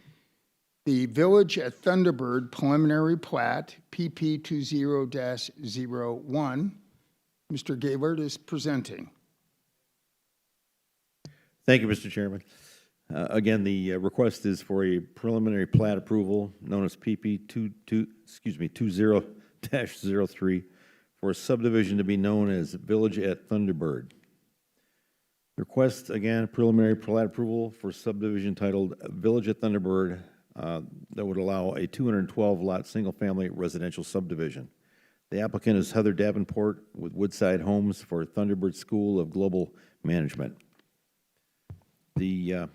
The Village at Thunderbird preliminary plat, PP 20-01. Mr. Gaylord is presenting. Thank you, Mr. Chairman. Again, the request is for a preliminary plat approval known as PP 20-03 for a subdivision to be known as Village at Thunderbird. Request, again, preliminary plat approval for subdivision titled Village at Thunderbird that would allow a 212-lot single-family residential subdivision. The applicant is Heather Davenport with Woodside Homes for Thunderbird School of Global Management. The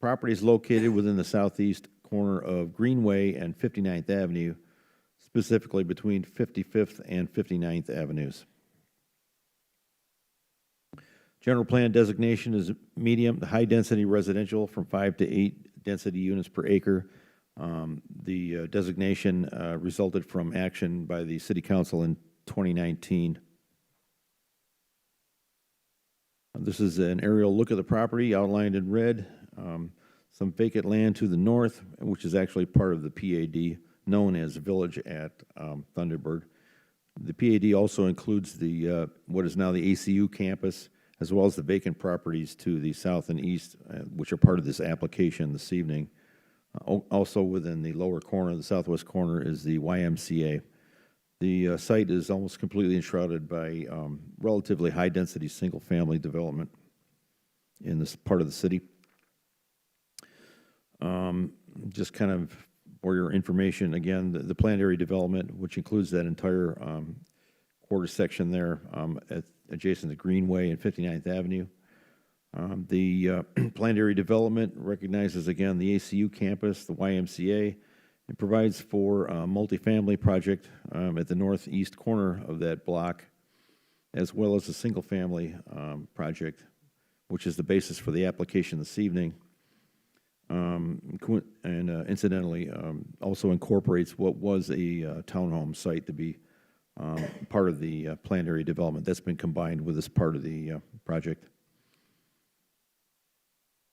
property is located within the southeast corner of Greenway and 59th Avenue, specifically between 55th and 59th Avenues. General plan designation is medium to high-density residential from 5 to 8 density units per acre. The designation resulted from action by the City Council in 2019. This is an aerial look of the property outlined in red. Some vacant land to the north, which is actually part of the PAD, known as Village at Thunderbird. The PAD also includes the what is now the ACU campus, as well as the vacant properties to the south and east, which are part of this application this evening. Also within the lower corner, the southwest corner, is the YMCA. The site is almost completely enshrouded by relatively high-density single-family development in this part of the city. Just kind of for your information, again, the planned area development, which includes that entire quarter section there adjacent to Greenway and 59th Avenue. The planned area development recognizes, again, the ACU campus, the YMCA. It provides for a multifamily project at the northeast corner of that block, as well as a single-family project, which is the basis for the application this evening. Incidentally, also incorporates what was a townhome site to be part of the planned area development. That's been combined with this part of the project.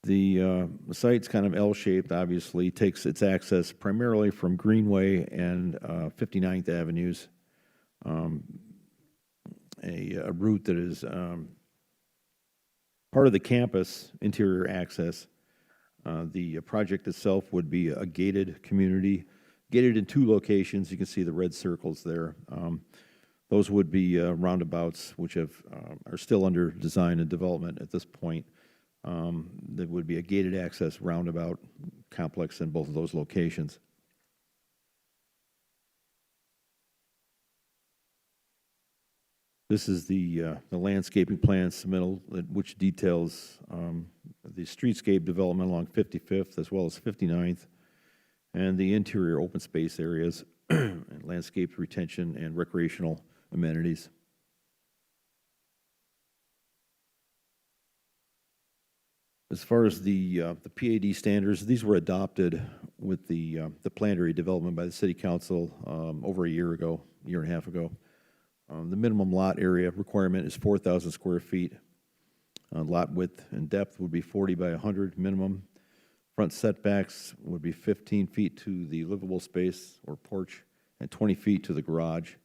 The site's kind of L-shaped, obviously, takes its access primarily from Greenway and 59th Avenues, a route that is Part of the campus interior access, the project itself would be a gated community, gated in 2 locations. You can see the red circles there. Those would be roundabouts, which are still under design and development at this point. There would be a gated access roundabout complex in both of those locations. This is the landscaping plan submittal, which details the streetscape development along 55th as well as 59th, and the interior open space areas, and landscape retention and recreational amenities. As far as the PAD standards, these were adopted with the planned area development by the City Council over a year and a half ago. The minimum lot area requirement is 4,000 square feet. Lot width and depth would be 40 by 100 minimum. Front setbacks would be 15 feet to the livable space or porch and 20 feet to the garage.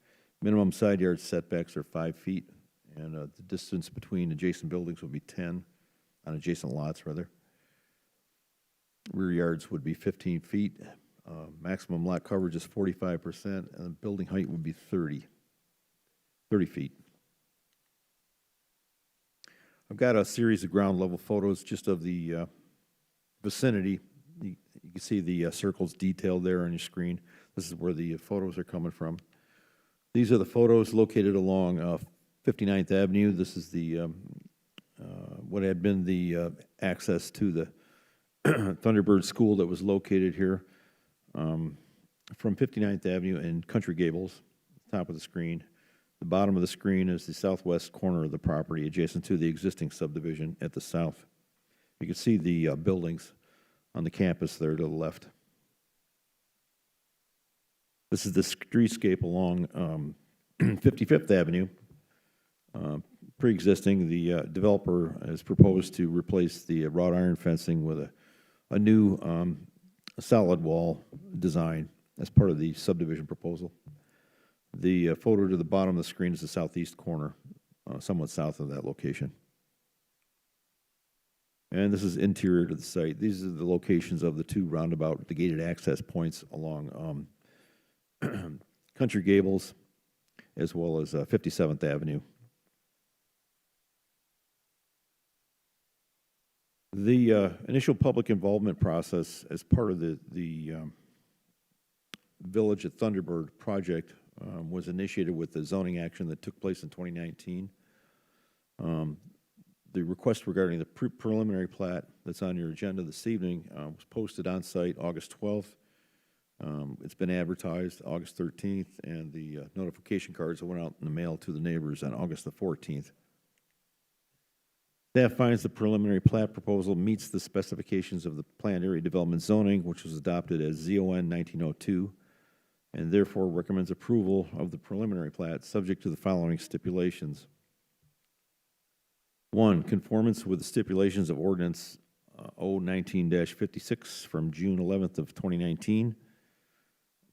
Minimum side yard setbacks are 5 feet, and the distance between adjacent buildings would be 10 on adjacent lots, rather. Rear yards would be 15 feet. Maximum lot coverage is 45%, and building height would be 30 feet. I've got a series of ground level photos just of the vicinity. You can see the circles detailed there on your screen. This is where the photos are coming from. These are the photos located along 59th Avenue. This is the what had been the access to the Thunderbird School that was located here from 59th Avenue and Country Gables, top of the screen. The bottom of the screen is the southwest corner of the property adjacent to the existing subdivision at the south. You can see the buildings on the campus there to the left. This is the streetscape along 55th Avenue. Pre-existing, the developer has proposed to replace the wrought iron fencing with a new solid wall design as part of the subdivision proposal. The photo to the bottom of the screen is the southeast corner, somewhat south of that location. And this is interior to the site. These are the locations of the 2 roundabout, the gated access points along Country Gables as well as 57th Avenue. The initial public involvement process as part of the Village at Thunderbird project was initiated with the zoning action that took place in 2019. The request regarding the preliminary plat that's on your agenda this evening was posted on site August 12th. It's been advertised August 13th, and the notification cards went out in the mail to the neighbors on August the 14th. Staff finds the preliminary plat proposal meets the specifications of the planned area development zoning, which was adopted as ZON 1902, and therefore recommends approval of the preliminary plat subject to the following stipulations. 1, conformance with the stipulations of ordinance O19-56 from June 11th of 2019.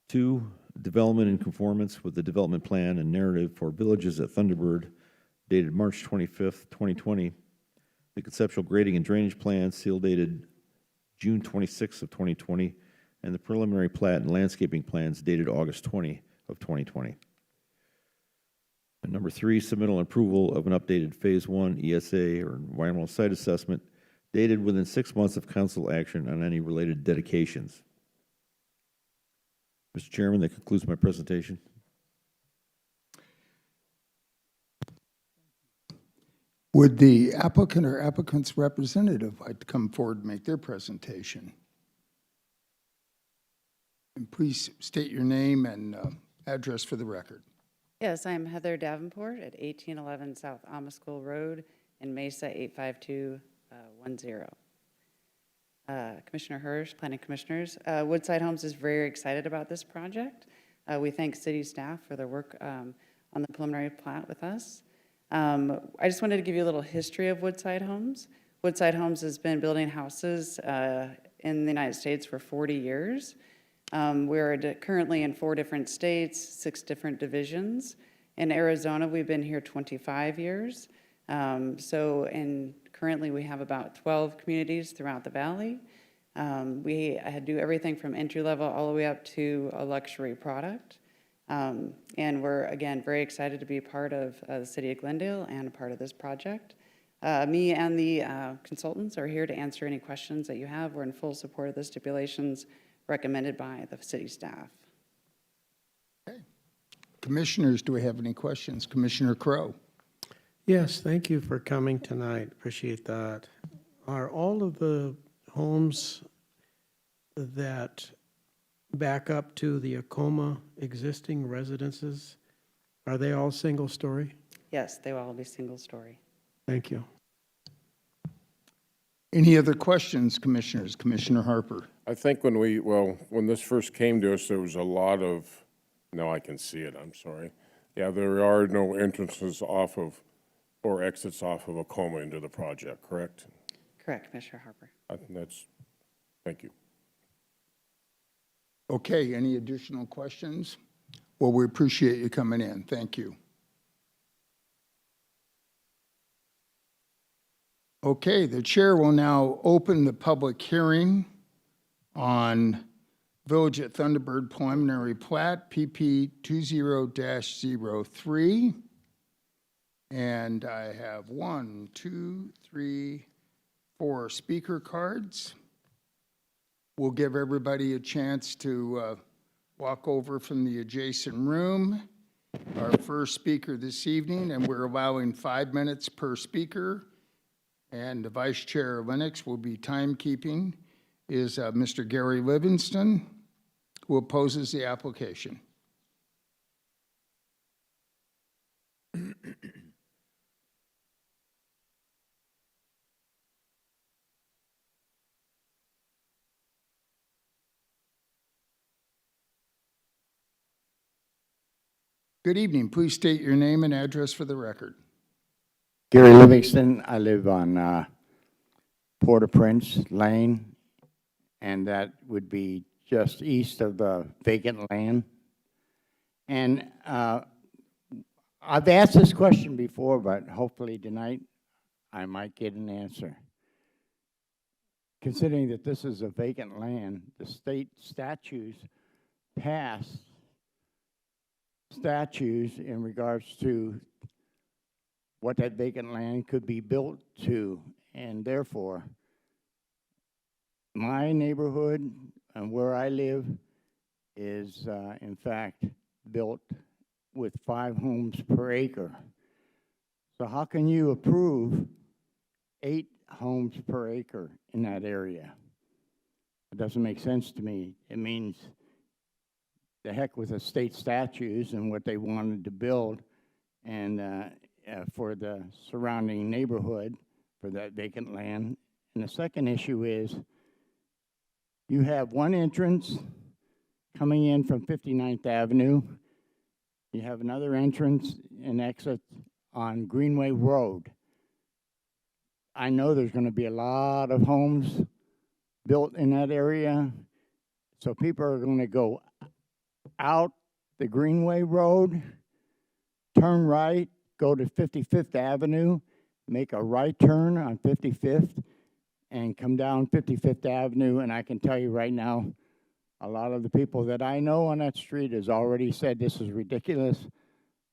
2, development in conformance with the development plan and narrative for Villages at Thunderbird dated March 25th, 2020. The conceptual grading and drainage plan seal dated June 26th of 2020, and the preliminary plat and landscaping plans dated August 20 of 2020. And number 3, submittal and approval of an updated Phase 1 ESA or environmental site assessment dated within 6 months of council action on any related dedications. Mr. Chairman, that concludes my presentation. Would the applicant or applicant's representative like to come forward and make their presentation? And please state your name and address for the record. Yes, I'm Heather Davenport at 1811 South Amiskell Road in Mesa 85210. Commissioner Hirsch, Planning Commissioners, Woodside Homes is very excited about this project. We thank city staff for their work on the preliminary plat with us. I just wanted to give you a little history of Woodside Homes. Woodside Homes has been building houses in the United States for 40 years. We're currently in 4 different states, 6 different divisions. In Arizona, we've been here 25 years. Currently, we have about 12 communities throughout the valley. We do everything from entry level all the way up to a luxury product. And we're, again, very excited to be a part of the City of Glendale and a part of this project. Me and the consultants are here to answer any questions that you have. We're in full support of the stipulations recommended by the city staff. Commissioners, do we have any questions? Commissioner Crowe? Yes, thank you for coming tonight. Appreciate that. Are all of the homes that back up to the Acoma existing residences, are they all single-story? Yes, they will all be single story. Thank you. Any other questions, commissioners? Commissioner Harper? I think when this first came to us, there was a lot of, no, I can see it, I'm sorry. Yeah, there are no entrances off of, or exits off of Acoma into the project, correct? Correct, Commissioner Harper. I think that's, thank you. Okay, any additional questions? Well, we appreciate you coming in. Thank you. Okay, the chair will now open the public hearing on Village at Thunderbird preliminary plat, PP 20-03. And I have 1, 2, 3, 4 speaker cards. We'll give everybody a chance to walk over from the adjacent room. Our first speaker this evening, and we're allowing 5 minutes per speaker, and the Vice Chair Lennox will be timekeeping, is Mr. Gary Livingston, who opposes the application. Good evening. Please state your name and address for the record. Gary Livingston. I live on Port-au-Prince Lane, and that would be just east of the vacant land. And I've asked this question before, but hopefully tonight I might get an answer. Considering that this is a vacant land, the state statutes pass statutes in regards to what that vacant land could be built to, and therefore, my neighborhood and where I live is, in fact, built with 5 homes per acre. So how can you approve 8 homes per acre in that area? It doesn't make sense to me. It means the heck with the state statutes and what they wanted to build, and for the surrounding neighborhood for that vacant land. And the second issue is you have one entrance coming in from 59th Avenue. You have another entrance and exit on Greenway Road. I know there's going to be a lot of homes built in that area, so people are going to go out the Greenway Road, turn right, go to 55th Avenue, make a right turn on 55th, and come down 55th Avenue. And I can tell you right now, a lot of the people that I know on that street has already said this is ridiculous.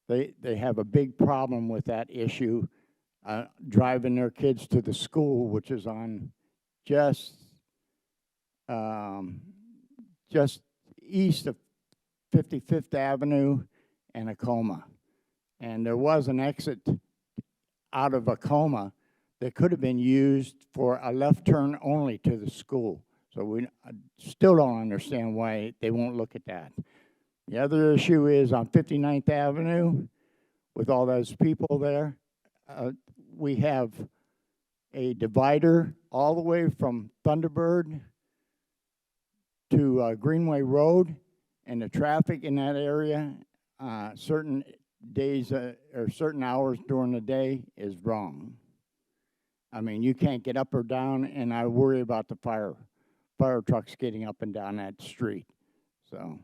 They have a big problem with that issue, driving their kids to the school, which is on just east of 55th Avenue and Acoma. And there was an exit out of Acoma that could have been used for a left turn only to the school. So we still don't understand why they won't look at that. The other issue is on 59th Avenue, with all those people there, we have a divider all the way from Thunderbird to Greenway Road, and the traffic in that area, certain days or certain hours during the day is wrong. I mean, you can't get up or down, and I worry about the fire trucks getting up and down that street. So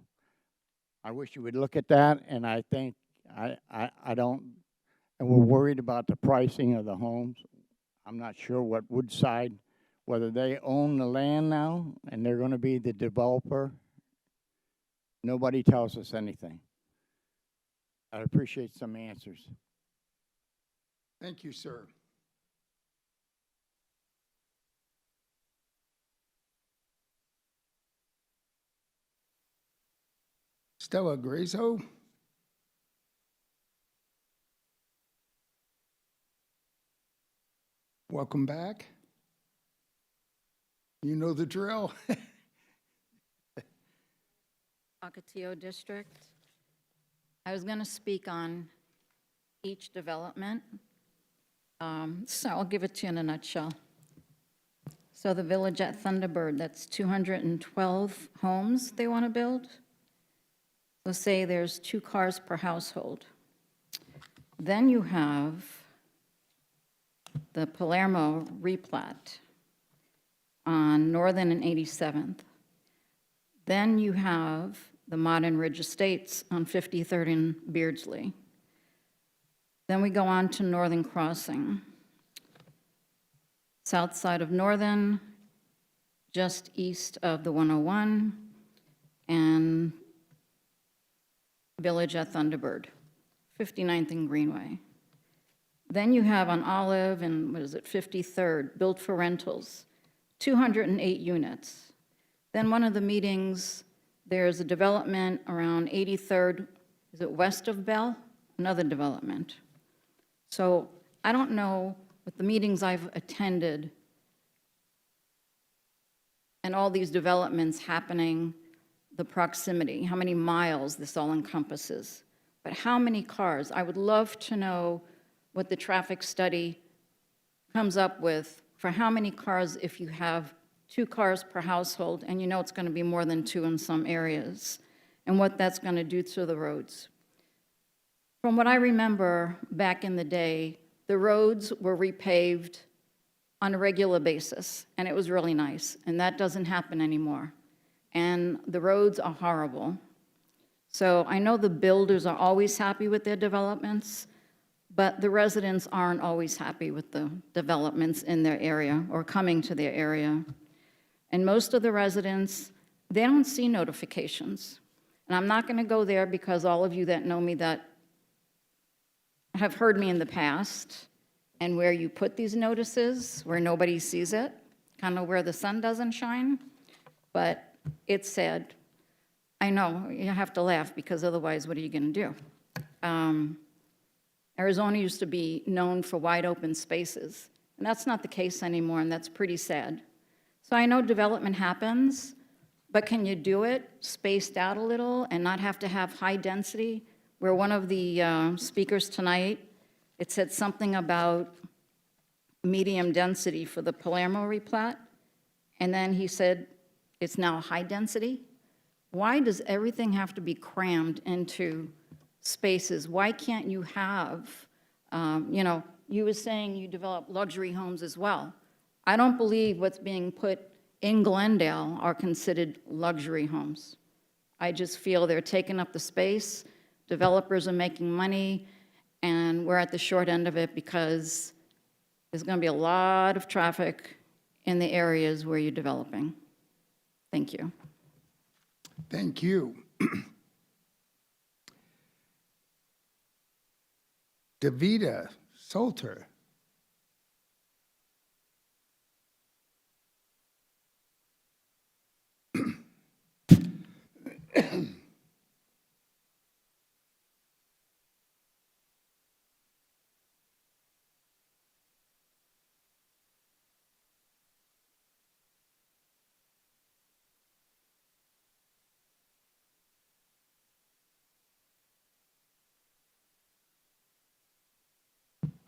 I wish you would look at that, and I think I don't, and we're worried about the pricing of the homes. I'm not sure what Woodside, whether they own the land now and they're going to be the developer. Nobody tells us anything. I'd appreciate some answers. Thank you, sir. Stella Grazo? Welcome back. You know the drill. Ocotillo District. I was going to speak on each development, so I'll give it to you in a nutshell. So the Village at Thunderbird, that's 212 homes they want to build. So say there's 2 cars per household. Then you have the Palermo replat on Northern and 87th. Then you have the Modern Ridge Estates on 53rd and Beardsley. Then we go on to Northern Crossing. South side of Northern, just east of the 101, and Village at Thunderbird, 59th and Greenway. Then you have on Olive and, what is it, 53rd, built for rentals, 208 units. Then one of the meetings, there's a development around 83rd, is it west of Bell? Another development. So I don't know, with the meetings I've attended and all these developments happening, the proximity, how many miles this all encompasses, but how many cars? I would love to know what the traffic study comes up with for how many cars if you have 2 cars per household, and you know it's going to be more than 2 in some areas, and what that's going to do to the roads. From what I remember back in the day, the roads were repaved on a regular basis, and it was really nice, and that doesn't happen anymore. And the roads are horrible. So I know the builders are always happy with their developments, but the residents aren't always happy with the developments in their area or coming to their area. And most of the residents, they don't see notifications. And I'm not going to go there because all of you that know me that have heard me in the past, and where you put these notices, where nobody sees it, kind of where the sun doesn't shine, but it's sad. I know, you have to laugh because otherwise what are you going to do? Arizona used to be known for wide open spaces, and that's not the case anymore, and that's pretty sad. So I know development happens, but can you do it spaced out a little and not have to have high density? Where one of the speakers tonight, it said something about medium density for the Palermo replat, and then he said it's now high density. Why does everything have to be crammed into spaces? Why can't you have, you were saying you develop luxury homes as well. I don't believe what's being put in Glendale are considered luxury homes. I just feel they're taking up the space, developers are making money, and we're at the short end of it because there's going to be a lot of traffic in the areas where you're developing. Thank you. Thank you. Davida Salter.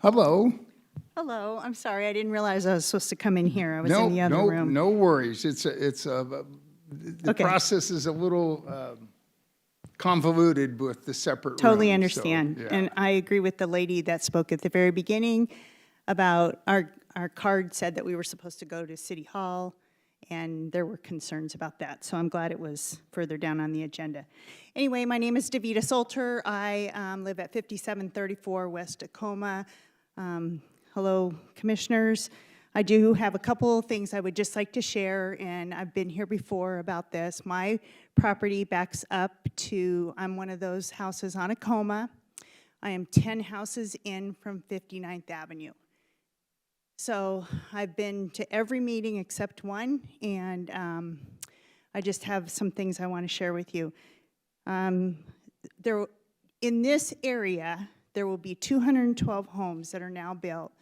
Hello. Hello, I'm sorry, I didn't realize I was supposed to come in here. I was in the other room. No worries. The Okay. process is a little convoluted with the separate Totally rooms, so, understand. yeah. And I agree with the lady that spoke at the very beginning about our card said that we were supposed to go to City Hall, and there were concerns about that. So I'm glad it was further down on the agenda. Anyway, my name is Davida Salter. I live at 5734 West Tacoma. Hello, commissioners. I do have a couple of things I would just like to share, and I've been here before about this. My property backs up to, I'm one of those houses on Acoma. I am 10 houses in from 59th Avenue. So I've been to every meeting except one, and I just have some things I want to share with you. In this area, there will be 212 homes that are now built.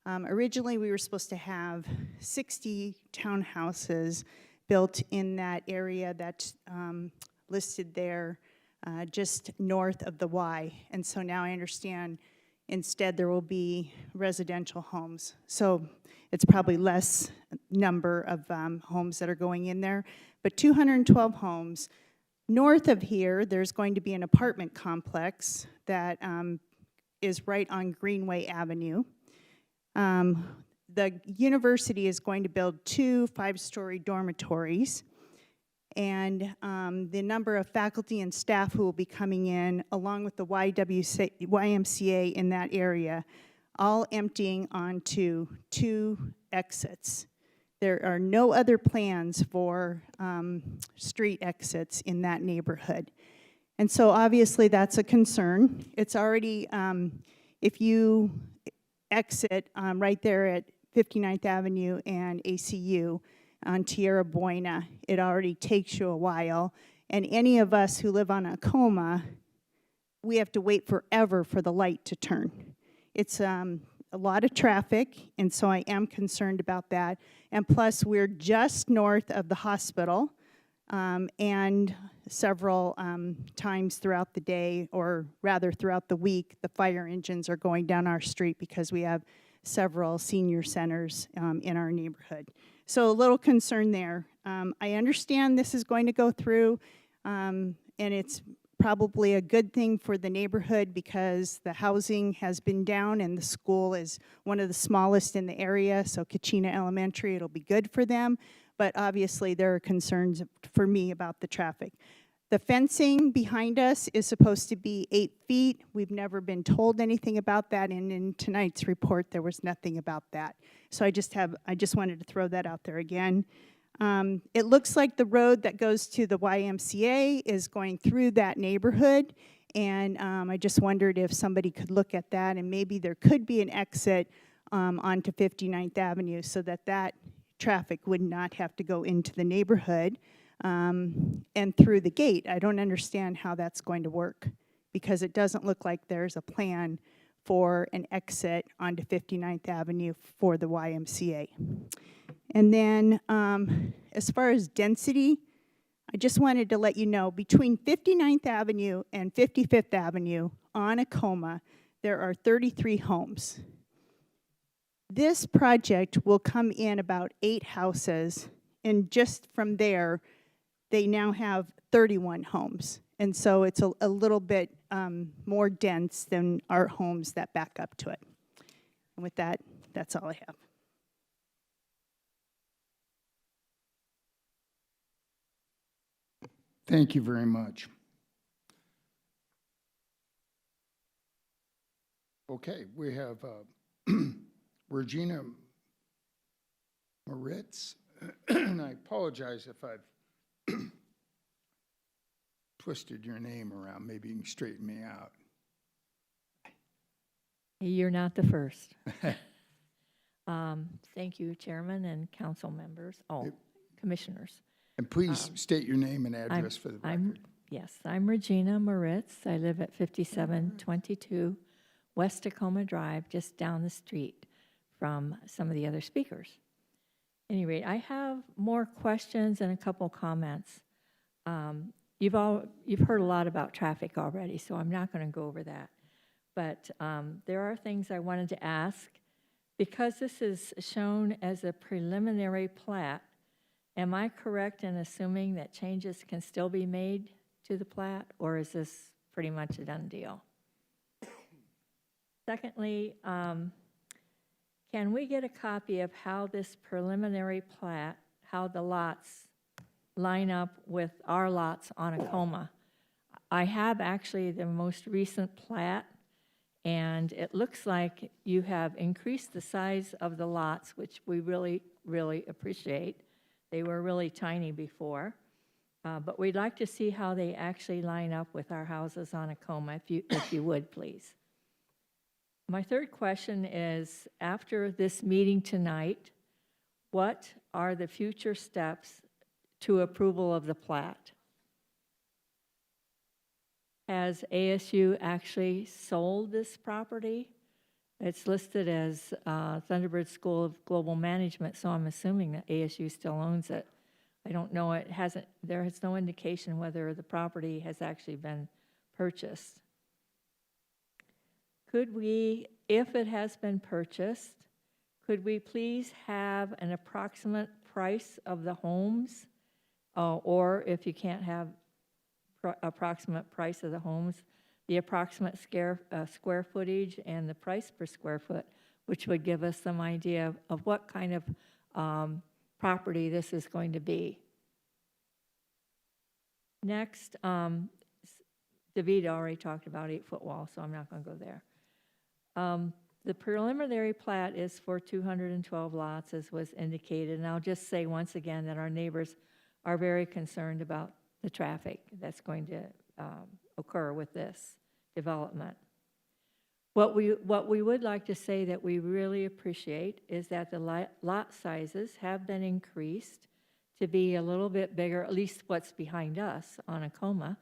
Originally, we were supposed to have 60 townhouses built in that area that's listed there just north of the Y. And so now I understand instead there will be residential homes. So it's probably less number of homes that are going in there, but 212 homes. North of here, there's going to be an apartment complex that is right on Greenway Avenue. The university is going to build 2 5-story dormitories, and the number of faculty and staff who will be coming in, along with the YMCA in that area, all emptying onto 2 exits. There are no other plans for street exits in that neighborhood. And so obviously that's a concern. It's already, if you exit right there at 59th Avenue and ACU on Tierra Buena, it already takes you a while. And any of us who live on Acoma, we have to wait forever for the light to turn. It's a lot of traffic, and so I am concerned about that. And plus, we're just north of the hospital, and several times throughout the day, or rather throughout the week, the fire engines are going down our street because we have several senior centers in our neighborhood. So a little concern there. I understand this is going to go through, and it's probably a good thing for the neighborhood because the housing has been down and the school is one of the smallest in the area, so Kachina Elementary, it'll be good for them, but obviously there are concerns for me about the traffic. The fencing behind us is supposed to be 8 feet. We've never been told anything about that, and in tonight's report there was nothing about that. So I just wanted to throw that out there again. It looks like the road that goes to the YMCA is going through that neighborhood, and I just wondered if somebody could look at that, and maybe there could be an exit onto 59th Avenue so that that traffic would not have to go into the neighborhood and through the gate. I don't understand how that's going to work because it doesn't look like there's a plan for an exit onto 59th Avenue for the YMCA. And then as far as density, I just wanted to let you know, between 59th Avenue and 55th Avenue on Acoma, there are 33 homes. This project will come in about 8 houses, and just from there, they now have 31 homes. And so it's a little bit more dense than our homes that back up to it. And with that, that's all I have. Thank you very much. Okay, we have Regina Moritz, and I apologize if I've twisted your name around. Maybe you can straighten me out. You're not the first. Thank you, Chairman and council members, commissioners. And please state your name and address for the record. Yes, I'm Regina Moritz. I live at 5722 West Tacoma Drive, just down the street from some of the other speakers. At any rate, I have more questions and a couple comments. You've heard a lot about traffic already, so I'm not going to go over that. But there are things I wanted to ask. Because this is shown as a preliminary plat, am I correct in assuming that changes can still be made to the plat, or is this pretty much a done deal? Secondly, can we get a copy of how this preliminary plat, how the lots line up with our lots on Acoma? I have actually the most recent plat, And it looks like you have increased the size of the lots, which we really, really appreciate. They were really tiny before. But we'd like to see how they actually line up with our houses on Acoma, if you would, please. My third question is, after this meeting tonight, what are the future steps to approval of the plat? Has ASU actually sold this property? It's listed as Thunderbird School of Global Management, so I'm assuming that ASU still owns it. I don't know, there is no indication whether the property has actually been purchased. Could we, if it has been purchased, could we please have an approximate price of the homes? Or if you can't have approximate price of the homes, the approximate square footage and the price per square foot, which would give us some idea of what kind of property this is going to be. Next, David already talked about 8-foot wall, so I'm not going to go there. The preliminary plat is for 212 lots, as was indicated, and I'll just say once again that our neighbors are very concerned about the traffic that's going to occur with this development. What we would like to say that we really appreciate is that the lot sizes have been increased to be a little bit bigger, at least what's behind us on Acoma,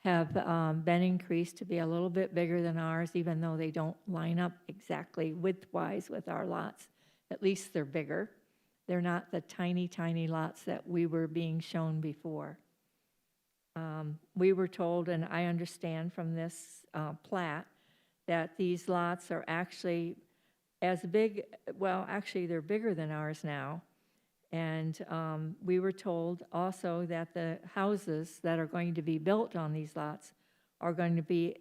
have been increased to be a little bit bigger than ours, even though they don't line up exactly width-wise with our lots. At least they're bigger. They're not the tiny, tiny lots that we were being shown before. We were told, and I understand from this plat, that these lots are actually as big, well, actually they're bigger than ours now. And we were told also that the houses that are going to be built on these lots are going to be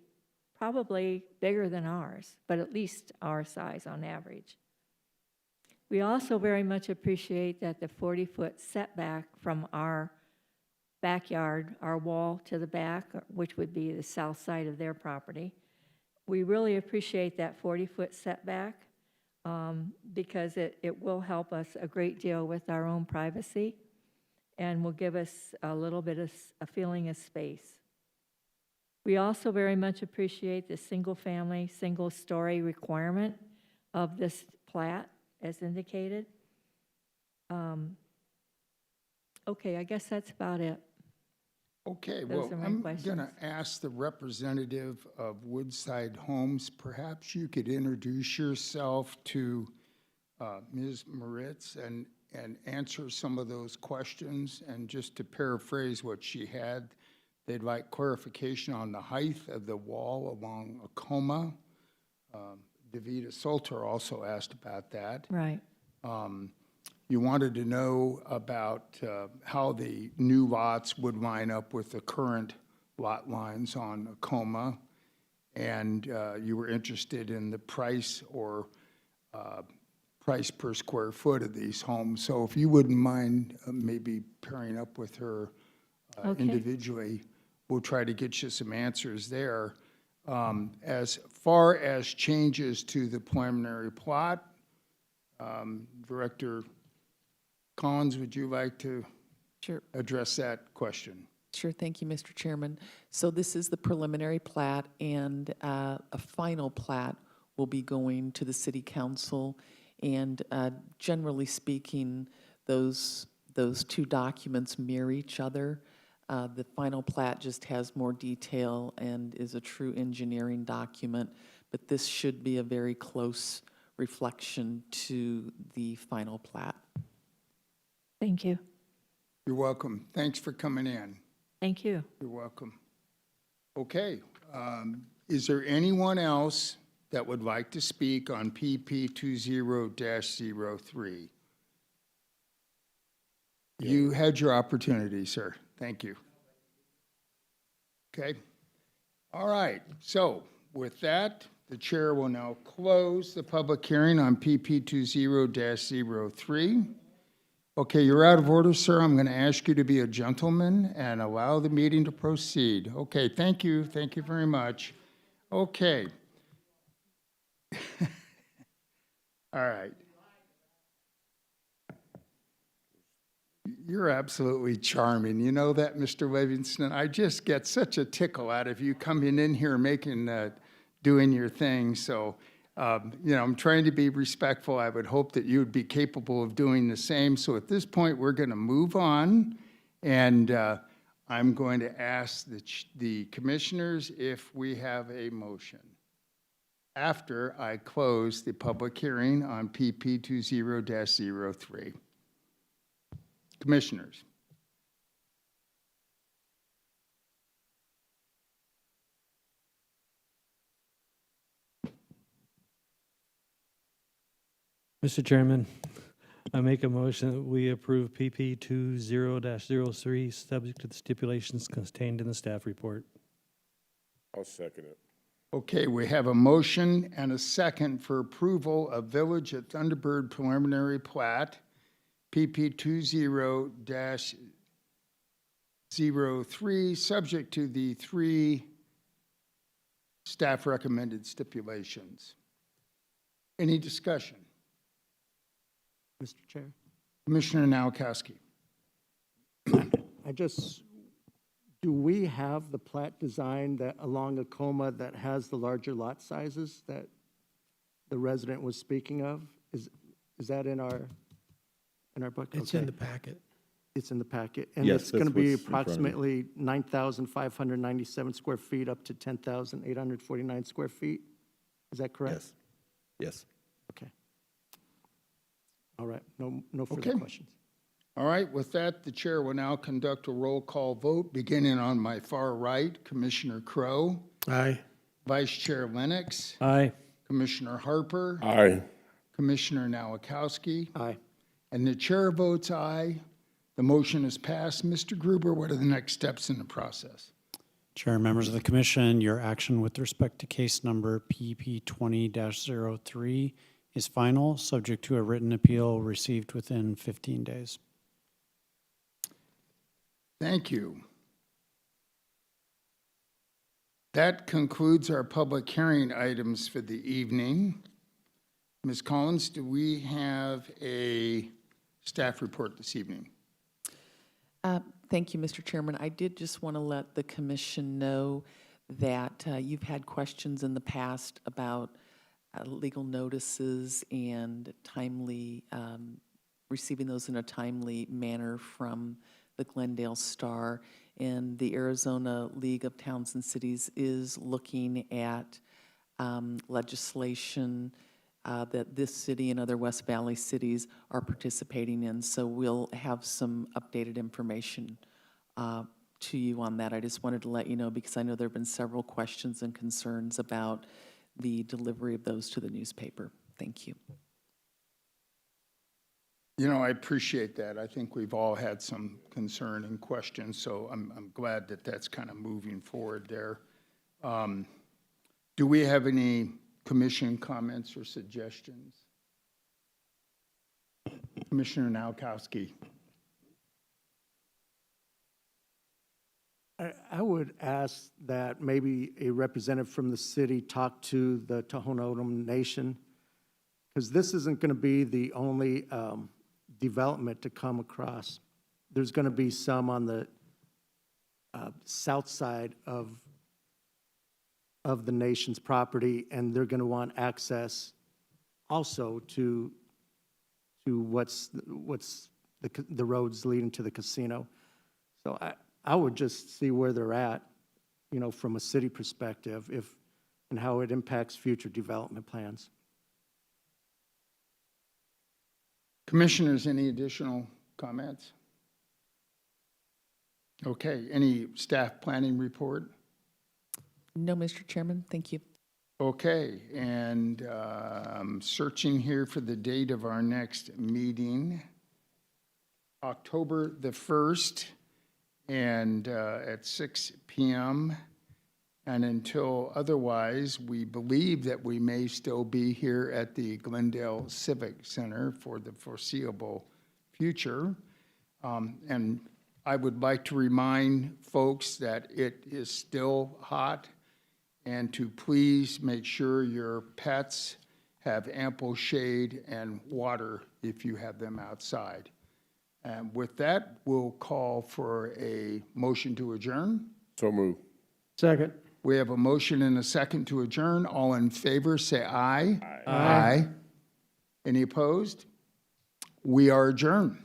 probably bigger than ours, but at least our size on average. We also very much appreciate that the 40-foot setback from our backyard, our wall to the back, which would be the south side of their property, we really appreciate that 40-foot setback because it will help us a great deal with our own privacy and will give us a little bit of a feeling of space. We also very much appreciate the single-family, single-story requirement of this plat as indicated. Okay, I guess that's about it. Okay, Those well, are my I'm questions. going to ask the representative of Woodside Homes, perhaps you could introduce yourself to Ms. Moritz and answer some of those questions. And just to paraphrase what she had, they'd like clarification on the height of the wall along Acoma. Davida Solter also asked about that. Right. You wanted to know about how the new lots would line up with the current lot lines on Acoma, and you were interested in the price or price per square foot of these homes. So if you wouldn't mind maybe pairing up with her Okay. individually, we'll try to get you some answers there. As far as changes to the preliminary plot, Director Collins, would you like to address that question? Sure, thank you, Mr. Chairman. So this is the preliminary plat, and a final plat will be going to the City Council. And generally speaking, those two documents mirror each other. The final plat just has more detail and is a true engineering document, but this should be a very close reflection to the final plat. Thank you. You're welcome. Thanks for coming in. Thank you. You're welcome. Okay, is there anyone else that would like to speak on PP 20-03? You had your opportunity, sir. Thank you. Okay. All right. So with that, the chair will now close the public hearing on PP 20-03. Okay, you're out of order, sir. I'm going to ask you to be a gentleman and allow the meeting to proceed. Okay, thank you. Thank you very much. Okay. All right. You're absolutely charming. You know that, Mr. Livingston? I just get such a tickle out of you coming in here making, doing your thing. So, I'm trying to be respectful. I would hope that you would be capable of doing the same. So at this point, we're going to move on. And I'm going to ask the commissioners if we have a motion after I close the public hearing on PP 20-03. Commissioners. Mr. Chairman, I make a motion that we approve PP 20-03, subject to the stipulations contained in the staff report. I'll second it. Okay, we have a motion and a second for approval of Village at Thunderbird preliminary plat, PP 20-03, subject to the 3 staff recommended stipulations. Any discussion? Mr. Chair? Commissioner Nowakowski. Do we have the plat design that along Acoma that has the larger lot sizes that the resident was speaking of? Is that in our book? It's Okay. in the packet. It's in the packet. And Yes, it's going to that's be what's in front of you. approximately 9,597 square feet up to 10,849 square feet? Is that correct? Yes. Yes. Okay. All right, no further Okay. questions. All right, with that, the chair will now conduct a roll call vote, beginning on my far right, Commissioner Crow, Aye. Vice Chair Lennox, Aye. Commissioner Harper, Aye. Commissioner Nowakowski, Aye. and the chair votes aye. The motion is passed. Mr. Gruber, what are the next steps in the process? Chair, members of the commission, your action with respect to case number PP 20-03 is final, subject to a written appeal received within 15 days. Thank you. That concludes our public hearing items for the evening. Ms. Collins, do we have a staff report this evening? Thank you, Mr. Chairman. I did just want to let the commission know that you've had questions in the past about legal notices and timely, receiving those in a timely manner from the Glendale Star. And the Arizona League of Towns and Cities is looking at legislation that this city and other West Valley cities are participating in. So we'll have some updated information to you on that. I just wanted to let you know because I know there have been several questions and concerns about the delivery of those to the newspaper. Thank you. You know, I appreciate that. I think we've all had some concern and questions, so I'm glad that that's kind of moving forward there. Do we have any commission comments or suggestions? Commissioner Nowakowski. I would ask that maybe a representative from the city talk to the Tohono O'odham Nation, because this isn't going to be the only development to come across. There's going to be some on the south side of the nation's property, and they're going to want access also to what's the roads leading to the casino. So I would just see where they're at, you know, from a city perspective, and how it impacts future development plans. Commissioners, any additional comments? Okay, any staff planning report? No, Mr. Chairman, thank you. Okay, and I'm searching here for the date of our next meeting. October the 1st, and at 6 p.m. And until otherwise, we believe that we may still be here at the Glendale Civic Center for the foreseeable future. And I would like to remind folks that it is still hot and to please make sure your pets have ample shade and water if you have them outside. And with that, we'll call for a motion to adjourn. So move. Second. We have a motion and a second to adjourn. All in favor, say aye. Aye. Any opposed? We are adjourned.